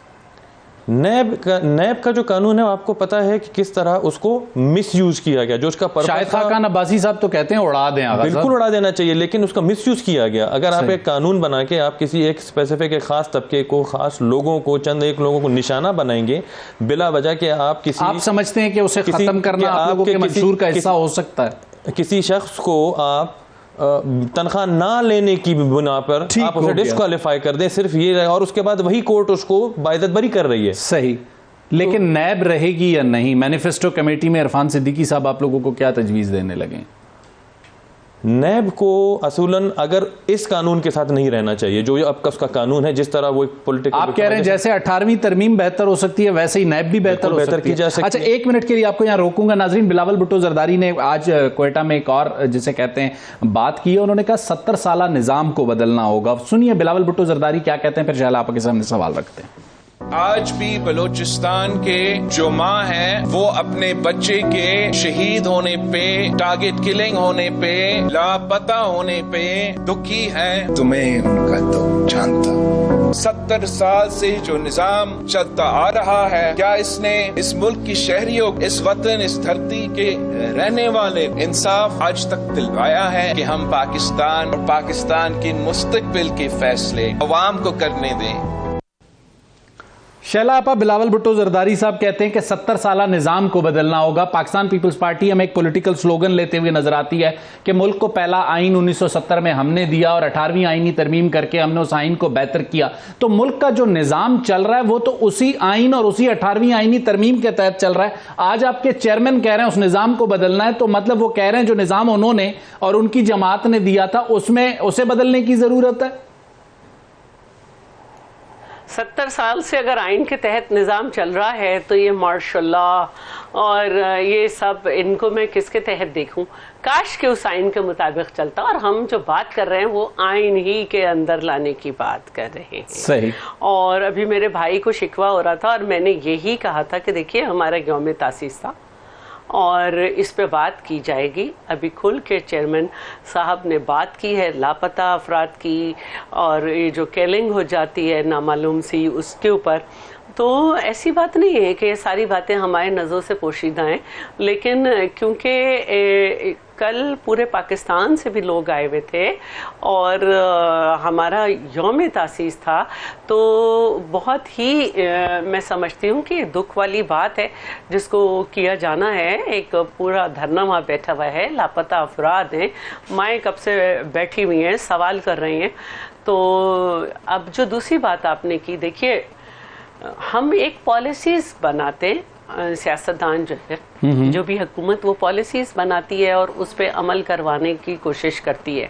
नैब का जो कानून है आपको पता है कि किस तरह उसको मिसयूज किया गया, जो उसका शाहिद खान अब्बासी साहब तो कहते हैं उड़ा दें, बिल्कुल उड़ा देना चाहिए, लेकिन उसका मिसयूज किया गया। अगर आप एक कानून बना के आप किसी एक स्पेसिफिक एक खास तबके को, खास लोगों को, चंद एक लोगों को निशाना बनाएंगे बिला वजह के, आप समझते हैं कि उसे खत्म करना आप लोगों के मंशूर का हिस्सा हो सकता है? किसी शख्स को आप तनख्वाह ना लेने की बुना पर आप उसे डिस्क्वालीफाई कर दें, सिर्फ ये, और उसके बाद वही कोर्ट उसको बाइज्जत बरी कर रही है। सही, लेकिन नैब रहेगी या नहीं? मैनिफेस्टो कमेटी में इरफान सिद्दीकी साहब आप लोगों को क्या तजवीज़ देने लगे? नैब को असूलन अगर इस कानून के साथ नहीं रहना चाहिए जो अब का उसका कानून है, जिस तरह वो पॉलिटिकल, आप कह रहे हैं जैसे 18वीं तरमीम बेहतर हो सकती है वैसे ही नैब भी बेहतर की जा सकती है। अच्छा, एक मिनट के लिए आपको यहाँ रोकूंगा नाजरीन। बिलावल भुट्टो जरदारी ने आज क्वेटा में एक और जिसे कहते हैं बात की है, उन्होंने कहा 70 साला निजाम को बदलना होगा। सुनिए बिलावल भुट्टो जरदारी क्या कहते हैं, फिर शायद आपके सामने सवाल रखते हैं। आज भी बलूचिस्तान के जो माँ है वो अपने बच्चे के शहीद होने पे, टारगेट किलिंग होने पे, लापता होने पे दुखी है। तुम्हें उनका दुख जानता। 70 साल से जो निजाम चलता आ रहा है, क्या इसने इस मुल्क की शहरियों, इस वतन, इस धरती के रहने वाले इंसाफ आज तक दिलवाया है कि हम पाकिस्तान और पाकिस्तान के मुस्तकबिल के फैसले अवाम को करने दें? शैला आपा, बिलावल भुट्टो जरदारी साहब कहते हैं कि 70 साला निजाम को बदलना होगा। पाकिस्तान पीपल्स पार्टी हमें एक पॉलिटिकल स्लोगन लेते हुए नजर आती है कि मुल्क को पहला आइन 1970 में हमने दिया और 18वीं आईनी तरमीम करके हमने उस आइन को बेहतर किया। तो मुल्क का जो निजाम चल रहा है वो तो उसी आइन और उसी 18वीं आईनी तरमीम के तहत चल रहा है। आज आपके चेयरमैन कह रहे हैं उस निजाम को बदलना है, तो मतलब वो कह रहे हैं जो निजाम उन्होंने और उनकी जमात ने दिया था उसमें उसे बदलने की जरूरत है। 70 साल से अगर आइन के तहत निज़ाम चल रहा है तो ये माशाल्लाह और ये सब इनको मैं किसके तहत देखूं? काश के उस आइन के मुताबिक चलता। और हम जो बात कर रहे हैं वो आइन ही के अंदर लाने की बात कर रहे हैं। सही। और अभी मेरे भाई को शिकवा हो रहा था और मैंने यही कहा था कि देखिए हमारा यौम तासीस था और इस पे बात की जाएगी। अभी खुल के चेयरमैन साहब ने बात की है लापता अफराद की और ये जो किलिंग हो जाती है नामालूम सी उसके ऊपर। तो ऐसी बात नहीं है कि ये सारी बातें हमारे नज़रों से पोशीदा हैं, लेकिन क्योंकि कल पूरे पाकिस्तान से भी लोग आए हुए थे और हमारा यौम तासीस था, तो बहुत ही मैं समझती हूँ कि दुख वाली बात है जिसको किया जाना है। एक पूरा धरना वहाँ बैठा हुआ है, लापता अफराद हैं, माएँ कब से बैठी हुई हैं, सवाल कर रही हैं। तो अब जो दूसरी बात आपने की, देखिए हम एक पॉलिसीज बनाते हैं, सियासतदान जो है जो भी हुकूमत वो पॉलिसीज बनाती है और उस पर अमल करवाने की कोशिश करती है।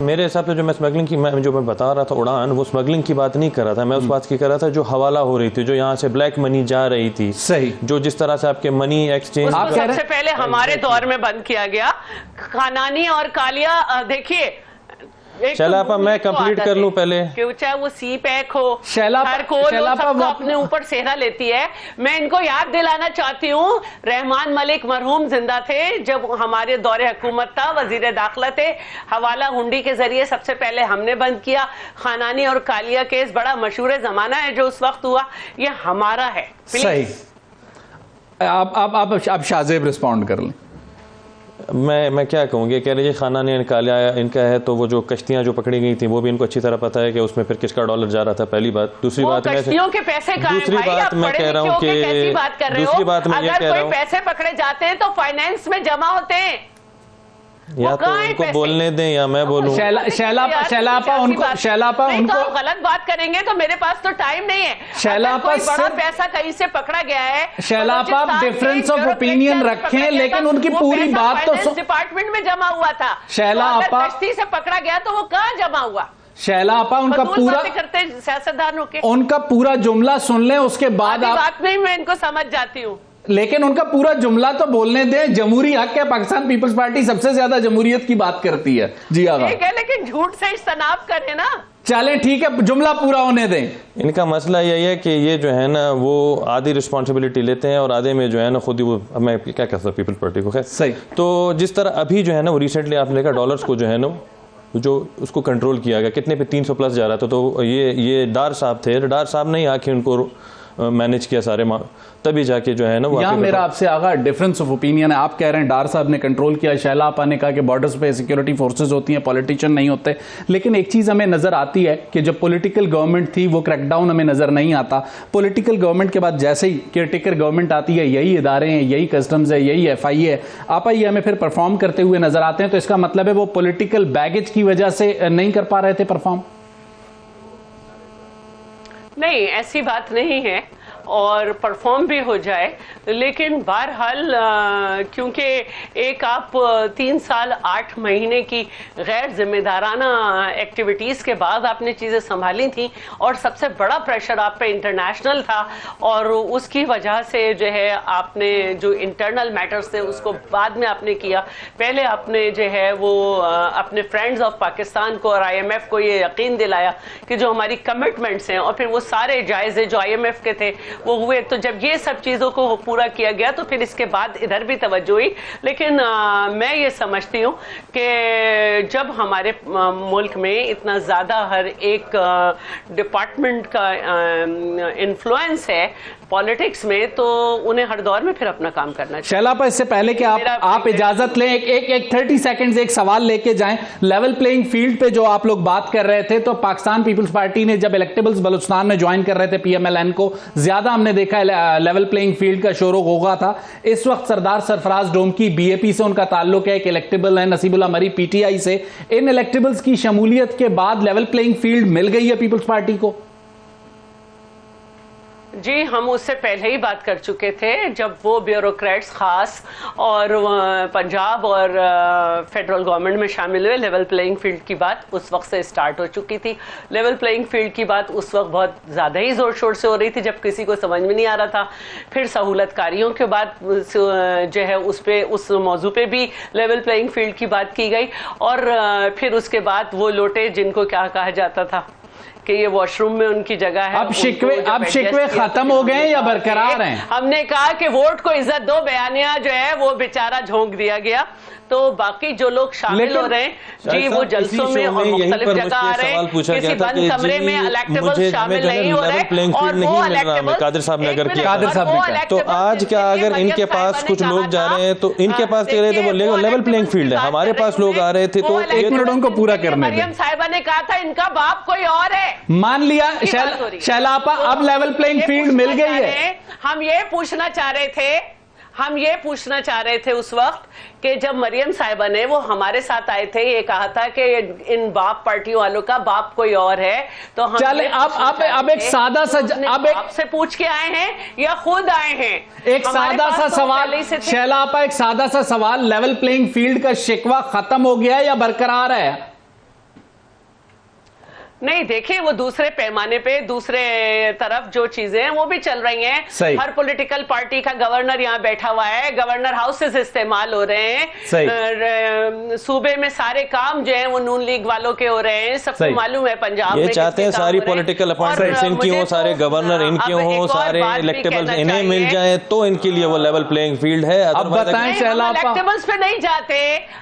मेरे हिसाब से जो मैं स्मगलिंग की जो मैं बता रहा था उड़ान, वो स्मगलिंग की बात नहीं कर रहा था, मैं उस बात की कर रहा था जो हवाला हो रही थी, जो यहाँ से ब्लैक मनी जा रही थी। सही। जो जिस तरह से आपके मनी एक्सचेंज सबसे पहले हमारे दौर में बंद किया गया। खानानी और कालिया, देखिए शैलापा मैं कंप्लीट कर लूं पहले, चाहे वो सी पैक हो, शैलापा अपने ऊपर सेहरा लेती है। मैं इनको याद दिलाना चाहती हूँ, रहमान मलिक मरहूम जिंदा थे जब हमारे दौरे हुकूमत था, वजीर दाखिला थे, हवाला हुंडी के जरिए सबसे पहले हमने बंद किया। खानानी और कालिया केस बड़ा मशहूर जमाना है जो उस वक्त हुआ, ये हमारा है। सही। आप शाहजेब रिस्पॉन्ड कर लें। मैं क्या कहूँगी, कह रही खाना ने निकाला इनका है, तो वो जो कश्तियाँ जो पकड़ी गई थी वो भी इनको अच्छी तरह पता है कि उसमें फिर किसका डॉलर जा रहा था। पहली बात। दूसरी बात कश्तियों के पैसे दूसरी बात मैं कह रहा हूँ कि दूसरी बात मैं ये कह रहा हूँ, पैसे पकड़े जाते हैं तो फाइनेंस में जमा होते हैं, या तो उनको बोलने दें या मैं बोलूं। शैलापा उनको गलत बात करेंगे तो मेरे पास तो टाइम नहीं है। शैलापा बड़ा पैसा कहीं से पकड़ा गया है, शैलापा डिफरेंस ऑफ ओपिनियन रखें, लेकिन उनकी पूरी बात तो डिपार्टमेंट में जमा हुआ था। शैलापा कश्ती से पकड़ा गया तो वो कहाँ जमा हुआ? शैलापा उनका पूरा करते सियासतदानों के उनका पूरा जुमला सुन लें, उसके बाद बात में मैं इनको समझ जाती हूँ। लेकिन उनका पूरा जुमला तो बोलने दें। जमहूरी हक है, पाकिस्तान पीपल्स पार्टी सबसे ज्यादा जमहूरियत की बात करती है। जी आगा, ठीक है, लेकिन झूठ से इज्तनाब करें ना। चलें ठीक है, जुमला पूरा होने दें। इनका मसला यही है कि ये जो है ना वो आधी रिस्पॉन्सिबिलिटी लेते हैं और आधे में जो है ना खुद ही वो, मैं क्या कहता हूँ पीपल्स पार्टी को, खैर सही। तो जिस तरह अभी जो है ना वो रिसेंटली आपने देखा डॉलर्स को जो है ना जो उसको कंट्रोल किया गया, कितने पे 300 प्लस जा रहा था, तो ये डार साहब थे, डार साहब ने आके उनको मैनेज किया सारे, तभी जाके जो है ना वो। यहाँ मेरा आपसे आगा डिफरेंस ऑफ ओपिनियन है। आप कह रहे हैं डार साहब ने कंट्रोल किया, शैला आपा ने कहा कि बॉर्डर्स पे सिक्योरिटी फोर्सेस होती हैं, पॉलिटिशियन नहीं होते। लेकिन एक चीज हमें नजर आती है कि जब पॉलिटिकल गवर्नमेंट थी वो क्रैकडाउन हमें नजर नहीं आता। पॉलिटिकल गवर्नमेंट के बाद जैसे ही केयरटेकर गवर्नमेंट आती है, यही इदारे हैं, यही कस्टम्स है, यही FI है, आपा ये हमें फिर परफॉर्म करते हुए नजर आते हैं। तो इसका मतलब है वो पॉलिटिकल बैगेज की वजह से नहीं कर पा रहे थे परफॉर्म? नहीं, ऐसी बात नहीं है, और परफॉर्म भी हो जाए, लेकिन बहरहाल क्योंकि एक आप 3 साल 8 महीने की गैर जिम्मेदाराना एक्टिविटीज़ के बाद आपने चीज़ें संभाली थी, और सबसे बड़ा प्रेशर आप पे इंटरनेशनल था, और उसकी वजह से जो है आपने जो इंटरनल मैटर्स थे उसको बाद में आपने किया। पहले आपने जो है वो अपने फ्रेंड्स ऑफ पाकिस्तान को और IMF को ये यकीन दिलाया कि जो हमारी कमिटमेंट्स हैं, और फिर वो सारे जायज़े जो IMF के थे वो हुए। तो जब ये सब चीज़ों को पूरा किया गया तो फिर इसके बाद इधर भी तवज्जो हुई। लेकिन मैं ये समझती हूँ कि जब हमारे मुल्क में इतना ज़्यादा हर एक डिपार्टमेंट का इन्फ्लुएंस है पॉलिटिक्स में, तो उन्हें हर दौर में फिर अपना काम करना चाहिए। शैला पर इससे पहले कि आप इजाजत लें, एक 30 सेकंड्स एक सवाल लेके जाएं। लेवल प्लेइंग फील्ड पे जो आप लोग बात कर रहे थे, तो पाकिस्तान पीपल्स पार्टी ने जब इलेक्टेबल्स बलूचिस्तान में ज्वाइन कर रहे थे PMLN को, ज्यादा हमने देखा है लेवल प्लेइंग फील्ड का शोर होगा था। इस वक्त सरदार सरफराज डोमकी BAP से उनका ताल्लुक है, एक इलेक्टेबल है, नसीबुल्लाह मरी PTI से। इन इलेक्टेबल्स की शमूलियत के बाद लेवल प्लेइंग फील्ड मिल गई है पीपल्स पार्टी को? जी, हम उससे पहले ही बात कर चुके थे, जब वो ब्यूरोक्रेट्स खास और पंजाब और फेडरल गवर्नमेंट में शामिल हुए। लेवल प्लेइंग फील्ड की बात उस वक्त से स्टार्ट हो चुकी थी। लेवल प्लेइंग फील्ड की बात उस वक्त बहुत ज़्यादा ही ज़ोर शोर से हो रही थी, जब किसी को समझ में नहीं आ रहा था। फिर सहूलतकारियों के बाद जो है उस मौजू पे भी लेवल प्लेइंग फील्ड की बात की गई, और फिर उसके बाद वो लोटे जिनको क्या कहा जाता था कि ये वॉशरूम में उनकी जगह है। अब शिकवे खत्म हो गए या बरकरार हैं? हमने कहा कि वोट को इज्जत दो, बयानिया जो है वो बेचारा झोंक दिया गया। तो बाकी जो लोग शामिल हो रहे हैं जी, वो जलसों में और मुख्तलिफ जगह आ रहे हैं, किसी बंद कमरे में इलेक्टेबल्स शामिल नहीं हो रहे, और वो इलेक्टेबल्स कादिर साहब ने अगर किया, कादिर साहब ने किया, तो आज क्या अगर इनके पास कुछ लोग जा रहे हैं तो इनके पास कह रहे थे वो लेवल प्लेइंग फील्ड है, हमारे पास लोग आ रहे थे, तो 1 मिनट उनको पूरा करने दें। मरियम साहिबा ने कहा था इनका बाप कोई और है, मान लिया शैला आपा, अब लेवल प्लेइंग फील्ड मिल गई है। हम ये पूछना चाह रहे थे उस वक्त कि जब मरियम साहिबा ने वो हमारे साथ आए थे, ये कहा था कि इन बाप पार्टियों वालों का बाप कोई और है, तो हम चले अब एक सादा सा बाप से पूछ के आए हैं या खुद आए हैं? एक सादा सा सवाल शैला आपा, एक सादा सा सवाल, लेवल प्लेइंग फील्ड का शिकवा खत्म हो गया या बरकरार है? नहीं, देखिए वो दूसरे पैमाने पे दूसरे तरफ जो चीजें हैं वो भी चल रही हैं। हर पॉलिटिकल पार्टी का गवर्नर यहाँ बैठा हुआ है, गवर्नर हाउसेस इस्तेमाल हो रहे हैं, सूबे में सारे काम जो है वो नून लीग वालों के हो रहे हैं, सबको मालूम है। पंजाब ये चाहते हैं सारी पॉलिटिकल अपॉइंटमेंट्स इनकी हो, सारे गवर्नर इनके हो, सारे इलेक्टेबल्स इन्हें मिल जाए तो इनके लिए वो लेवल प्लेइंग फील्ड है। अब बताएं शैला आपा, इलेक्टेबल्स पे नहीं जाते,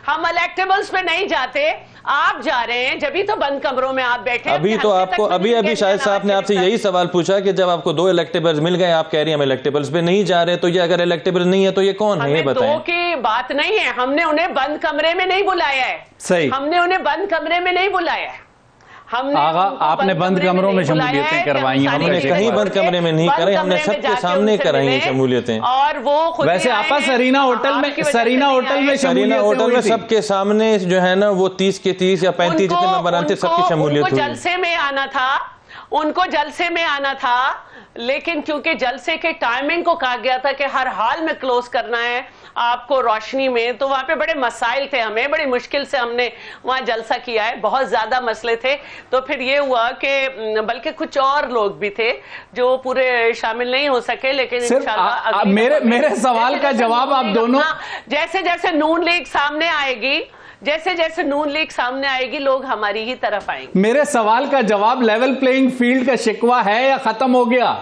हम इलेक्टेबल्स पे नहीं जाते, आप जा रहे हैं, जब ही तो बंद कमरों में आप बैठे। अभी तो आपको अभी शायद साहब ने आपसे यही सवाल पूछा कि जब आपको 2 इलेक्टेबल्स मिल गए, आप कह रही हैं हम इलेक्टेबल्स पे नहीं जा रहे, तो ये अगर इलेक्टेबल्स नहीं है तो ये कौन है, ये बताएं। 2 की बात नहीं है, हमने उन्हें बंद कमरे में नहीं बुलाया है। सही, हमने उन्हें बंद कमरे में नहीं बुलाया है। आगा आपने बंद कमरों में शमूलियतें करवाई, हमने कहीं बंद कमरे में नहीं कराई, हमने सबके सामने कराई हैं शमूलियतें। और वो वैसे आपा सरीना होटल में सबके सामने जो है ना वो 30 के 30 या 35 जितने मेंबर थे सबकी शमूलियत हुई। जलसे में आना था, उनको जलसे में आना था, लेकिन क्योंकि जलसे के टाइमिंग को कहा गया था कि हर हाल में क्लोज करना है आपको रोशनी में, तो वहां पे बड़े मसाइल थे, हमें बड़ी मुश्किल से हमने वहां जलसा किया है, बहुत ज्यादा मसले थे। तो फिर ये हुआ कि बल्कि कुछ और लोग भी थे जो पूरे शामिल नहीं हो सके, लेकिन इंशाल्लाह मेरे सवाल का जवाब आप दोनों, जैसे जैसे नून लीग सामने आएगी, जैसे जैसे नून लीग सामने आएगी, लोग हमारी ही तरफ आएंगे। मेरे सवाल का जवाब, लेवल प्लेइंग फील्ड का शिकवा है या खत्म हो गया?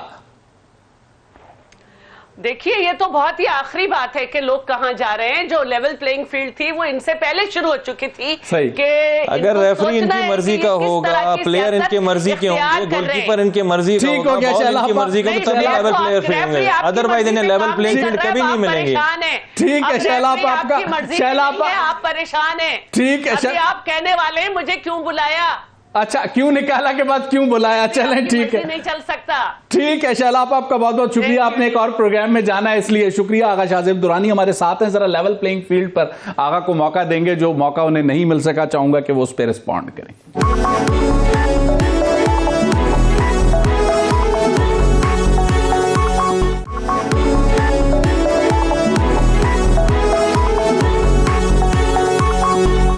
देखिए, ये तो बहुत ही आखिरी बात है कि लोग कहां जा रहे हैं। जो लेवल प्लेइंग फील्ड थी वो इनसे पहले शुरू हो चुकी थी कि अगर रेफरी इनकी मर्जी का होगा, प्लेयर इनकी मर्जी के होंगे, गोलकीपर इनकी मर्जी का होगा, बॉल इनकी मर्जी का, तो तभी लेवल प्लेयर फील्ड होंगे, अदरवाइज इन्हें लेवल प्लेइंग फील्ड कभी नहीं मिलेंगे। ठीक है शैलाब, आपका शैलाब, आप परेशान है, ठीक है, आप कहने वाले हैं मुझे क्यों बुलाया। अच्छा, क्यों निकाला के बाद क्यों बुलाया? चलें, ठीक है, नहीं चल सकता। ठीक है शैलाब, आपका बहुत बहुत शुक्रिया, आपने एक और प्रोग्राम में जाना है इसलिए शुक्रिया। आगा शाहजेब दुरानी हमारे साथ हैं, जरा लेवल प्लेइंग फील्ड पर आगा को मौका देंगे, जो मौका उन्हें नहीं मिल सका, चाहूंगा कि वो उस पर रिस्पॉन्ड करें।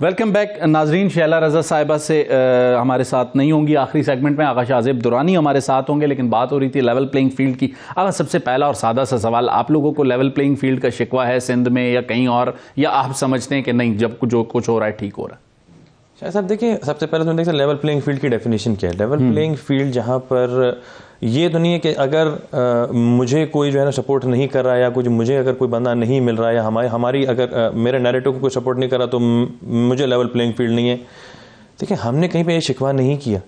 वेलकम बैक नाजरीन। शैला रजा साहिबा से हमारे साथ नहीं होंगी आखिरी सेगमेंट में, आगा शाहजेब दुरानी हमारे साथ होंगे, लेकिन बात हो रही थी लेवल प्लेइंग फील्ड की। आगा, सबसे पहला और सादा सा सवाल, आप लोगों को लेवल प्लेइंग फील्ड का शिकवा है सिंध में या कहीं और, या आप समझते हैं कि नहीं, जब जो कुछ हो रहा है ठीक हो रहा है? शायद साहब देखिए, सबसे पहले तो देखिए लेवल प्लेइंग फील्ड की डेफिनेशन क्या है। लेवल प्लेइंग फील्ड जहाँ पर ये तो नहीं है कि अगर मुझे कोई जो है ना सपोर्ट नहीं कर रहा है, या कुछ मुझे अगर कोई बंदा नहीं मिल रहा है, या हमारी अगर मेरे नैरेटिव को कोई सपोर्ट नहीं कर रहा, तो मुझे लेवल प्लेइंग फील्ड नहीं है। देखिए, हमने कहीं पे ये शिकवा नहीं किया।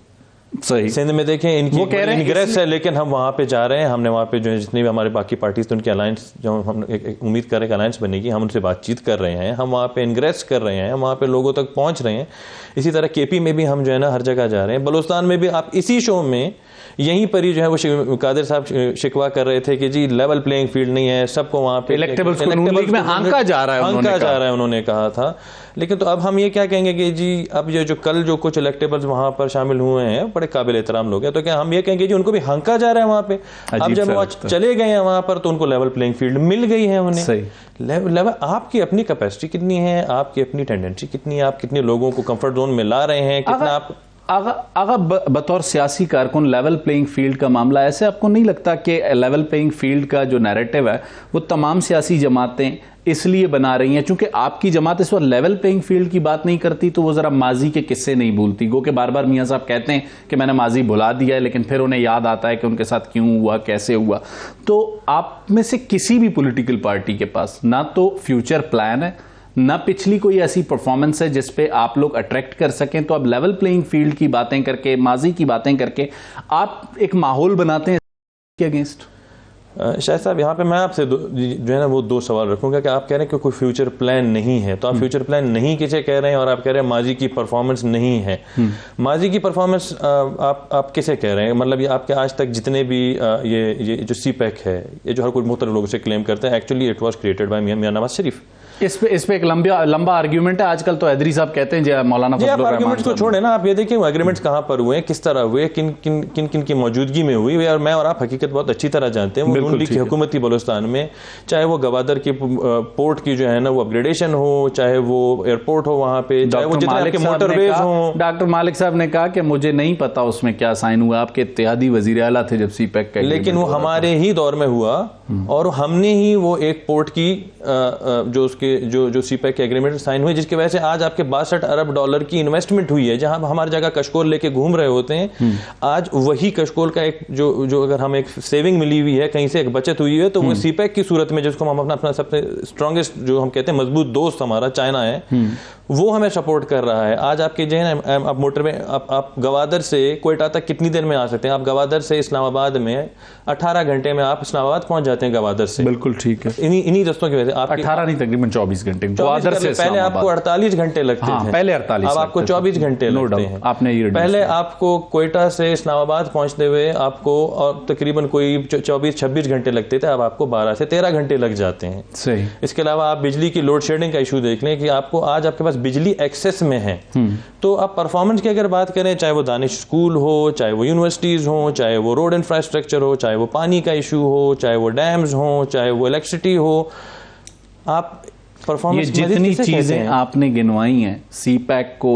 सही, सिंध में देखें इनकी इंग्रेस है, लेकिन हम वहाँ पे जा रहे हैं। हमने वहाँ पे जो है जितनी भी हमारे बाकी पार्टीज थे उनकी अलायंस, जो हम उम्मीद कर रहे हैं कि अलायंस बनेगी, हम उनसे बातचीत कर रहे हैं, हम वहाँ पे इंग्रेस कर रहे हैं, हम वहाँ पे लोगों तक पहुँच रहे हैं। इसी तरह केपी में भी हम जो है ना हर जगह जा रहे हैं। बलूचिस्तान में भी आप इसी शो में यहीं पर ही जो है वो कादिर साहब शिकवा कर रहे थे कि जी लेवल प्लेइंग फील्ड नहीं है, सबको वहाँ पे इलेक्टेबल्स में हांका जा रहा है, उन्होंने कहा था। लेकिन तो अब हम ये क्या कहेंगे कि जी अब ये जो कल जो कुछ इलेक्टेबल्स वहाँ पर शामिल हुए हैं बड़े काबिल एहतराम लोग हैं, तो क्या हम ये कहेंगे जी उनको भी हांका जा रहा है वहाँ पे? अब जब वो चले गए हैं वहाँ पर तो उनको लेवल प्लेइंग फील्ड मिल गई है उन्हें। लेवल आपकी अपनी कैपेसिटी कितनी है, आपकी अपनी टेंडेंसी कितनी है, आप कितने लोगों को कंफर्ट जोन में ला रहे हैं, कितना आप आगा बतौर सियासी कारकुन लेवल प्लेइंग फील्ड का मामला, ऐसे आपको नहीं लगता कि लेवल प्लेइंग फील्ड का जो नैरेटिव है वो तमाम सियासी जमातें इसलिए बना रही हैं चूंकि आपकी जमात इस वक्त लेवल प्लेइंग फील्ड की बात नहीं करती, तो वो जरा माजी के किस्से नहीं भूलती? गो के बार बार मियां साहब कहते हैं कि मैंने माजी भुला दिया है, लेकिन फिर उन्हें याद आता है कि उनके साथ क्यों हुआ, कैसे हुआ। तो आप में से किसी भी पॉलिटिकल पार्टी के पास ना तो फ्यूचर प्लान है, ना पिछली कोई ऐसी परफॉर्मेंस है जिस पे आप लोग अट्रैक्ट कर सकें, तो अब लेवल प्लेइंग फील्ड की बातें करके, माजी की बातें करके आप एक माहौल बनाते हैं के अगेंस्ट। शायद साहब, यहाँ पे मैं आपसे जो है ना वो दो सवाल रखूंगा कि आप कह रहे हैं कि कोई फ्यूचर प्लान नहीं है, तो आप फ्यूचर प्लान नहीं किसे कह रहे हैं, और आप कह रहे हैं माजी की परफॉर्मेंस नहीं है। माजी की परफॉर्मेंस आप किसे कह रहे हैं? मतलब ये आपके आज तक जितने भी ये जो सीपैक है, ये जो हर कोई मुख्तलिफ लोगों से क्लेम करते हैं, actually it was created by Mian Nawaz Sharif. इस पे एक लंबा आर्ग्यूमेंट है आजकल, तो हैदरी साहब कहते हैं मौलाना फजलुर रहमान। आर्ग्यूमेंट्स को छोड़े ना, आप ये देखिए एग्रीमेंट्स कहाँ पर हुए, किस तरह हुए, किन की मौजूदगी में हुई, और मैं और आप हकीकत बहुत अच्छी तरह जानते हैं। वो की हुकूमत थी बलूचिस्तान में, चाहे वो गवादर की पोर्ट की जो है ना वो अपग्रेडेशन हो, चाहे वो एयरपोर्ट हो वहाँ पे, चाहे वो जितने मोटरवेज हो। डॉक्टर मालिक साहब ने कहा कि मुझे नहीं पता उसमें क्या साइन हुआ, आपके इत्तेहादी वजीर आला थे जब सीपैक का, लेकिन वो हमारे ही दौर में हुआ, और हमने ही वो एक पोर्ट की जो उसके जो सीपैक के एग्रीमेंट साइन हुए, जिसकी वजह से आज आपके 62 अरब डॉलर की इन्वेस्टमेंट हुई है। जहां हमारी जगह कशकोल लेके घूम रहे होते हैं, आज वही कशकोल का एक जो अगर हम एक सेविंग मिली हुई है, कहीं से एक बचत हुई है, तो वो सीपैक की सूरत में, जिसको हम अपना सबसे स्ट्रॉन्गेस्ट जो हम कहते हैं मजबूत दोस्त हमारा चाइना है, वो हमें सपोर्ट कर रहा है। आज आपके जो है ना आप मोटर में आप गवादर से क्वेटा तक कितनी देर में आ सकते हैं? आप गवादर से इस्लामाबाद में 18 घंटे में आप इस्लामाबाद पहुंच जाते हैं। जाते हैं गवादर से। बिल्कुल ठीक है। इन्हीं रस्तों की वजह से आप 18 नहीं तकरीबन 24 घंटे गवादर से पहले आपको 48 घंटे लगते थे, पहले 48, अब आपको 24 घंटे लगते हैं। आपने ये पहले आपको कोयटा से इस्लामाबाद पहुंचते हुए आपको और तकरीबन कोई 24-26 घंटे लगते थे, अब आपको 12 से 13 घंटे लग जाते हैं। सही। इसके अलावा आप बिजली की लोड शेडिंग का इशू देख लें कि आपको आज आपके पास बिजली एक्सेस में है, तो आप परफॉर्मेंस की अगर बात करें, चाहे वो दानिश स्कूल हो, चाहे वो यूनिवर्सिटीज़ हो, चाहे वो रोड इंफ्रास्ट्रक्चर हो, चाहे वो पानी का इशू हो, चाहे वो डैम्स हो, चाहे वो इलेक्ट्रिसिटी हो, आप ये जितनी चीजें आपने गिनवाई हैं सीपैक को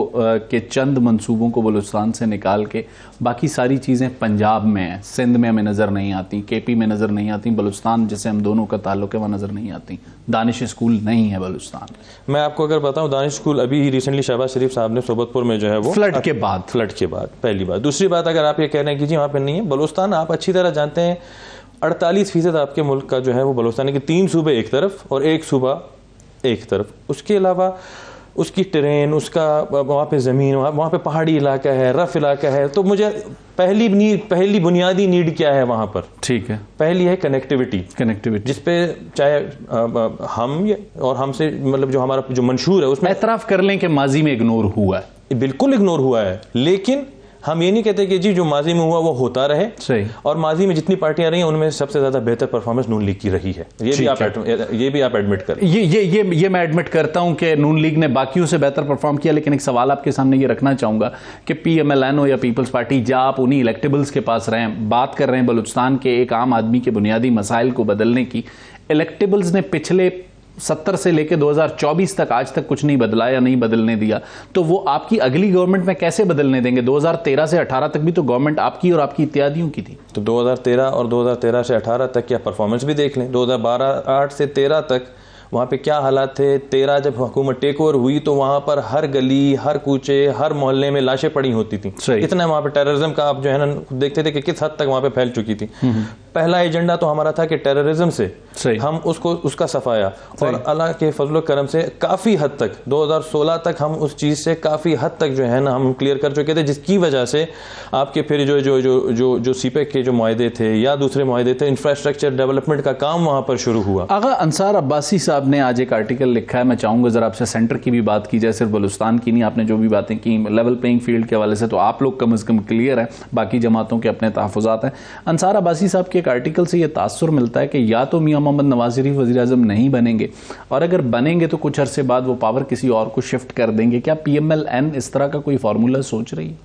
के चंद मंसूबों को बलूचिस्तान से निकाल के, बाकी सारी चीज़ें पंजाब में हैं, सिंध में हमें नज़र नहीं आती, केपी में नज़र नहीं आती, बलूचिस्तान जिससे हम दोनों का ताल्लुक है वहाँ नज़र नहीं आती। दानिश स्कूल नहीं है बलूचिस्तान। मैं आपको अगर बताऊं, दानिश स्कूल अभी ही रिसेंटली शहबाज शरीफ साहब ने सोबतपुर में जो है वो फ्लड के बाद पहली बात। दूसरी बात, अगर आप ये कह रहे हैं कि जी वहाँ पर नहीं है, बलूचिस्तान आप अच्छी तरह जानते हैं 48% आपके मुल्क का जो है वो बलूचिस्तान है कि 3 सूबे एक तरफ और 1 सूबा एक तरफ। उसके अलावा उसकी ट्रेन, उसका वहाँ पे ज़मीन, वहाँ पे पहाड़ी इलाका है, रफ इलाका है, तो मुझे पहली बुनियादी नीड क्या है वहाँ पर? ठीक है, पहली है कनेक्टिविटी, जिसपे चाहे हम और हमसे मतलब जो हमारा जो मंशूर है उसमें एतराफ़ कर लें कि माजी में इग्नोर हुआ है, बिल्कुल इग्नोर हुआ है, लेकिन हम ये नहीं कहते कि जी जो माजी में हुआ वो होता रहे। सही। और माजी में जितनी पार्टियां रही हैं उनमें सबसे ज्यादा बेहतर परफॉर्मेंस नून लीग की रही है, ये भी आप एडमिट करें। ये मैं एडमिट करता हूं कि नून लीग ने बाकियों से बेहतर परफॉर्म किया, लेकिन एक सवाल आपके सामने ये रखना चाहूंगा कि PMLN हो या पीपल्स पार्टी, जब आप उन्हीं इलेक्टेबल्स के पास रहे हैं, बात कर रहे हैं बलूचिस्तान के एक आम आदमी के बुनियादी मसाइल को बदलने की, इलेक्टेबल्स ने पिछले 70 से लेकर 2024 तक आज तक कुछ नहीं बदला या नहीं बदलने दिया, तो वो आपकी अगली गवर्नमेंट में कैसे बदलने देंगे? 2013 से 18 तक भी तो गवर्नमेंट आपकी और आपकी इत्यादियों की थी। तो 2013 और 2013 से 18 तक क्या परफॉर्मेंस भी देख लें। 2012-8 से 13 तक वहाँ पे क्या हालात थे। 13 जब हुकूमत टेक ओवर हुई तो वहाँ पर हर गली, हर कूचे, हर मोहल्ले में लाशें पड़ी होती थी। इतना वहाँ पे टेररिज्म का आप जो है ना देखते थे कि किस हद तक वहाँ पे फैल चुकी थी। पहला एजेंडा तो हमारा था कि टेररिज्म से हम उसका सफाया, और अल्लाह के फजल करम से काफ़ी हद तक 2016 तक हम उस चीज़ से काफ़ी हद तक जो है ना हम क्लियर कर चुके थे, जिसकी वजह से आपके फिर जो सीपेक के जो मुआहदे थे या दूसरे मुआहदे थे, इंफ्रास्ट्रक्चर डेवलपमेंट का काम वहाँ पर शुरू हुआ। आगा अंसार अब्बासी साहब ने आज एक आर्टिकल लिखा है, मैं चाहूँगा ज़रा आपसे सेंटर की भी बात की जाए, सिर्फ बलूचिस्तान की नहीं। आपने जो भी बातें की लेवल प्लेइंग फील्ड के हवाले से तो आप लोग कम अज़ कम क्लियर है, बाकी जमातों के अपने तहफ़्फ़ुज़ात हैं। अंसार अब्बासी साहब के एक आर्टिकल से ये तासुर मिलता है कि या तो मियाँ मोहम्मद नवाज शरीफ वज़ीर आज़म नहीं बनेंगे, और अगर बनेंगे तो कुछ अरसे बाद वो पावर किसी और को शिफ्ट कर देंगे। क्या PMLN इस तरह का कोई फार्मूला सोच रही है?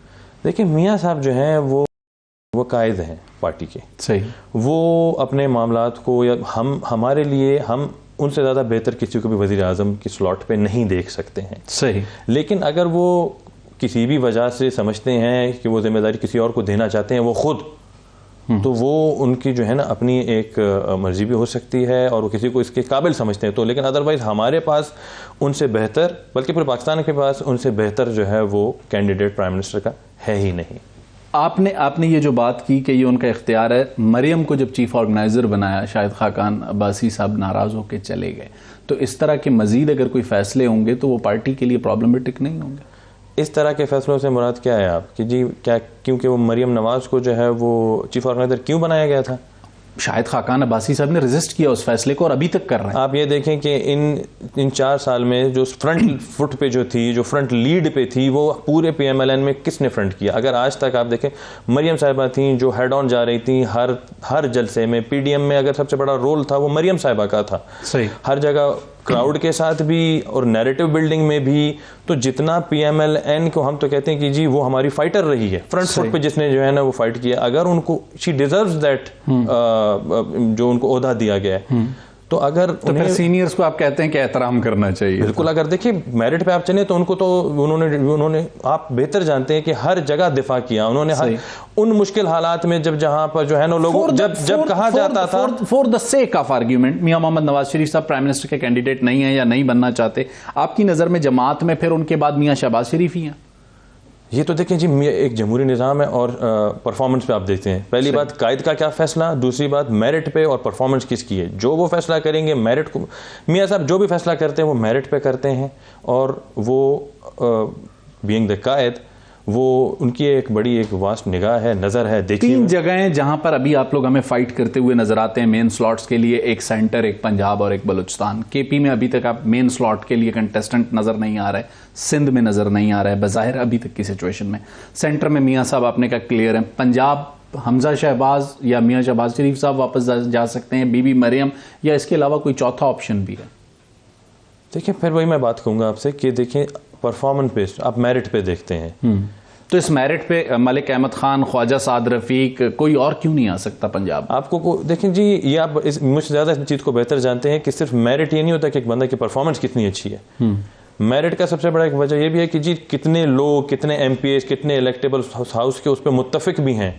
देखिए, मियाँ साहब जो हैं वो कायद हैं पार्टी के। सही। वो अपने मामलात को या हमारे लिए हम उनसे ज़्यादा बेहतर किसी को भी वज़ीर आज़म की स्लॉट पे नहीं देख सकते हैं। सही। लेकिन अगर वो किसी भी वजह से समझते हैं कि वो जिम्मेदारी किसी और को देना चाहते हैं वो खुद, तो वो उनकी जो है ना अपनी एक मर्जी भी हो सकती है और वो किसी को इसके काबिल समझते हैं तो। लेकिन अदरवाइज़ हमारे पास उनसे बेहतर, बल्कि पूरे पाकिस्तान के पास उनसे बेहतर जो है वो कैंडिडेट प्राइम मिनिस्टर का है ही नहीं। आपने ये जो बात की कि ये उनका इख्तियार है, मरियम को जब चीफ ऑर्गेनाइज़र बनाया शाहिद खाकान अब्बासी साहब नाराज़ होकर चले गए, तो इस तरह के मज़ीद अगर कोई फ़ैसले होंगे तो वो पार्टी के लिए प्रॉब्लमेटिक नहीं होंगे? इस तरह के फैसलों से मुराद क्या है आप कि जी क्या क्योंकि वो मरियम नवाज को जो है वो चीफ ऑर्गेनाइजर क्यों बनाया गया था? शाहिद खाकान अब्बासी साहब ने रेजिस्ट किया उस फैसले को और अभी तक कर रहे हैं। आप ये देखें कि इन 4 साल में जो फ्रंट फुट पे जो थी, जो फ्रंट लीड पे थी, वो पूरे PMLN में किसने फ्रंट किया? अगर आज तक आप देखें, मरियम साहिबा थी जो हेड ऑन जा रही थी हर जलसे में। PDM में अगर सबसे बड़ा रोल था वो मरियम साहिबा का था। सही। हर जगह क्राउड के साथ भी और नैरेटिव बिल्डिंग में भी। तो जितना PMLN को हम तो कहते हैं कि जी वो हमारी फाइटर रही है, फ्रंट फुट पे जिसने जो है ना वो फाइट किया, अगर उनको शी डिजर्व्स दैट जो उनको ओहदा दिया गया है, तो अगर तो फिर सीनियर्स को आप कहते हैं कि एहतराम करना चाहिए। बिल्कुल। अगर देखिए मेरिट पे आप चले तो उनको तो उन्होंने आप बेहतर जानते हैं कि हर जगह दिफा किया उन्होंने, हर उन मुश्किल हालात में जहां पर जो है ना लोगों जब कहा जाता था for the sake of argument Mian Mohammad Nawaz Sharif sahab prime minister के कैंडिडेट नहीं है या नहीं बनना चाहते, आपकी नजर में जमात में फिर उनके बाद मियां शहबाज शरीफ ही हैं? ये तो देखें जी, एक जमहूरी निज़ाम है और परफॉर्मेंस पे आप देखते हैं। पहली बात कायद का क्या फैसला, दूसरी बात मेरिट पे और परफॉर्मेंस किसकी है। जो वो फैसला करेंगे मेरिट को, मियाँ साहब जो भी फैसला करते हैं वो मेरिट पे करते हैं, और वो बीइंग द कायद वो उनकी एक बड़ी एक वास्ट निगाह है, नज़र है। देखिए 3 जगहें जहां पर अभी आप लोग हमें फाइट करते हुए नजर आते हैं मेन स्लॉट्स के लिए, एक सेंटर, एक पंजाब और एक बलूचिस्तान। केपी में अभी तक आप मेन स्लॉट के लिए कंटेस्टेंट नजर नहीं आ रहे, सिंध में नजर नहीं आ रहा है बज़ाहिर अभी तक की सिचुएशन में। सेंटर में मियाँ साहब आपने कहा क्लियर है, पंजाब हमजा शहबाज या मियाँ शहबाज शरीफ साहब वापस जा सकते हैं, बीबी मरियम, या इसके अलावा कोई चौथा ऑप्शन भी है? देखिए फिर वही मैं बात कहूँगा आपसे कि देखिए परफॉर्मेंस बेस्ड आप मेरिट पे देखते हैं। तो इस मेरिट पे मलिक अहमद खान, ख्वाजा साद रफीक, कोई और क्यों नहीं आ सकता पंजाब? आपको देखें जी, ये आप मुझसे ज़्यादा इस चीज़ को बेहतर जानते हैं कि सिर्फ मेरिट ये नहीं होता कि एक बंदा की परफॉर्मेंस कितनी अच्छी है। मेरिट का सबसे बड़ा एक वजह ये भी है कि जी कितने लोग, कितने एमपीएस, कितने इलेक्टेबल हाउस के उस पर मुत्तफिक भी हैं।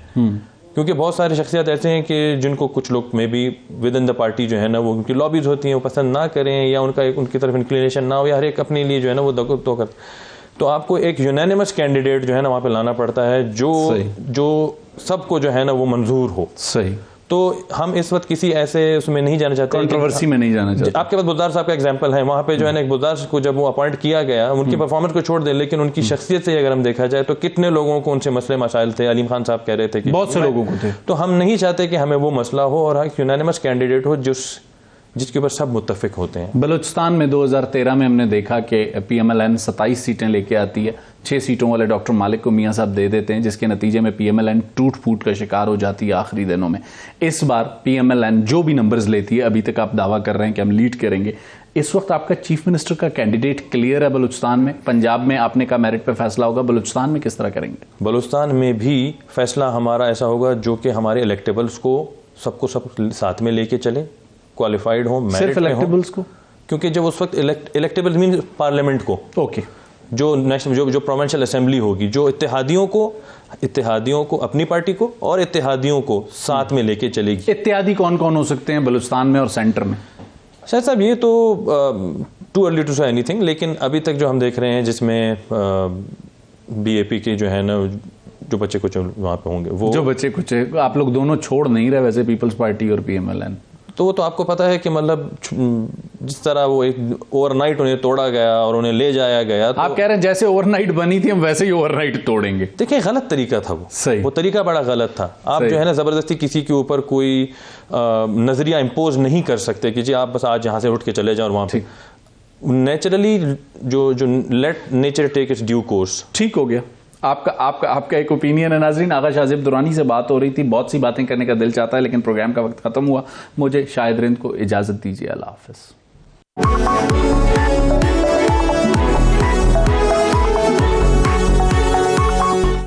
क्योंकि बहुत सारी शख्सियत ऐसे हैं कि जिनको कुछ लोग may be with in the party जो है ना वो उनकी लॉबीज होती हैं, वो पसंद ना करें या उनका उनकी तरफ इंक्लिनेशन ना हो, या हर एक अपने लिए जो है ना वो तो कर, तो आपको एक यूनानिमस कैंडिडेट जो है ना वहाँ पे लाना पड़ता है जो सबको जो है ना वो मंजूर हो। सही। तो हम इस वक्त किसी ऐसे उसमें नहीं जाना चाहते, कंट्रोवर्सी में नहीं जाना चाहते। आपके पास बुज़दार साहब का एग्जांपल है, वहाँ पे जो है ना एक बुज़दार को जब वो अपॉइंट किया गया, उनकी परफॉर्मेंस को छोड़ दें, लेकिन उनकी शख्सियत से अगर हम देखा जाए तो कितने लोगों को उनसे मसले मसाइल थे। अलीम खान साहब कह रहे थे कि बहुत से लोगों को थे। तो हम नहीं चाहते कि हमें वो मसला हो और एक यूनानिमस कैंडिडेट हो जिसके ऊपर सब मुत्तफिक होते हैं। बलूचिस्तान में 2013 में हमने देखा कि पीएमएलएन 27 सीटें लेके आती है, 6 सीटों वाले डॉक्टर मालिक को मियाँ साहब दे देते हैं, जिसके नतीजे में पीएमएलएन टूट फूट का शिकार हो जाती है आखिरी दिनों में। इस बार पीएमएलएन जो भी नंबर्स लेती है, अभी तक आप दावा कर रहे हैं कि हम लीड करेंगे, इस वक्त आपका चीफ मिनिस्टर का कैंडिडेट क्लियर है बलूचिस्तान में? पंजाब में आपने कहा मेरिट पे फैसला होगा, बलूचिस्तान में किस तरह करेंगे? बलूचिस्तान में भी फैसला हमारा ऐसा होगा जो कि हमारे इलेक्टेबल्स को सबको सब साथ में लेके चले, क्वालिफाइड हो, सिर्फ इलेक्टेबल्स को, क्योंकि जब उस वक्त इलेक्टेबल्स मीन पार्लियामेंट को, ओके, जो नेशनल जो प्रोविंशियल असेंबली होगी, जो इत्तेहादियों को अपनी पार्टी को और इत्तेहादियों को साथ में लेके चलेगी। इत्तेहादी कौन कौन हो सकते हैं बलूचिस्तान में और सेंटर में? शायद साहब ये तो too early to say anything, लेकिन अभी तक जो हम देख रहे हैं जिसमें बीएपी के जो है ना जो बच्चे कुछ वहाँ पे होंगे, वो जो बच्चे कुछ, आप लोग दोनों छोड़ नहीं रहे वैसे पीपल्स पार्टी और पीएमएलएन, तो वो तो आपको पता है कि मतलब जिस तरह वो एक ओवरनाइट उन्हें तोड़ा गया और उन्हें ले जाया गया, तो आप कह रहे हैं जैसे ओवरनाइट बनी थी हम वैसे ही ओवरनाइट तोड़ेंगे। देखिए गलत तरीका था वो, सही, वो तरीका बड़ा गलत था। आप जो है ना जबरदस्ती किसी के ऊपर कोई नजरिया इम्पोज नहीं कर सकते कि जी आप बस आज यहाँ से उठ के चले जाओ और वहाँ पे नेचुरली जो let nature take its due course. ठीक हो गया। आपका एक ओपिनियन है नाजरीन। आगा शाहज़ेब दुरानी से बात हो रही थी, बहुत सी बातें करने का दिल चाहता है लेकिन प्रोग्राम का वक्त खत्म हुआ। मुझे शाहिद रिंद को इजाजत दीजिए। अल्लाह हाफिज।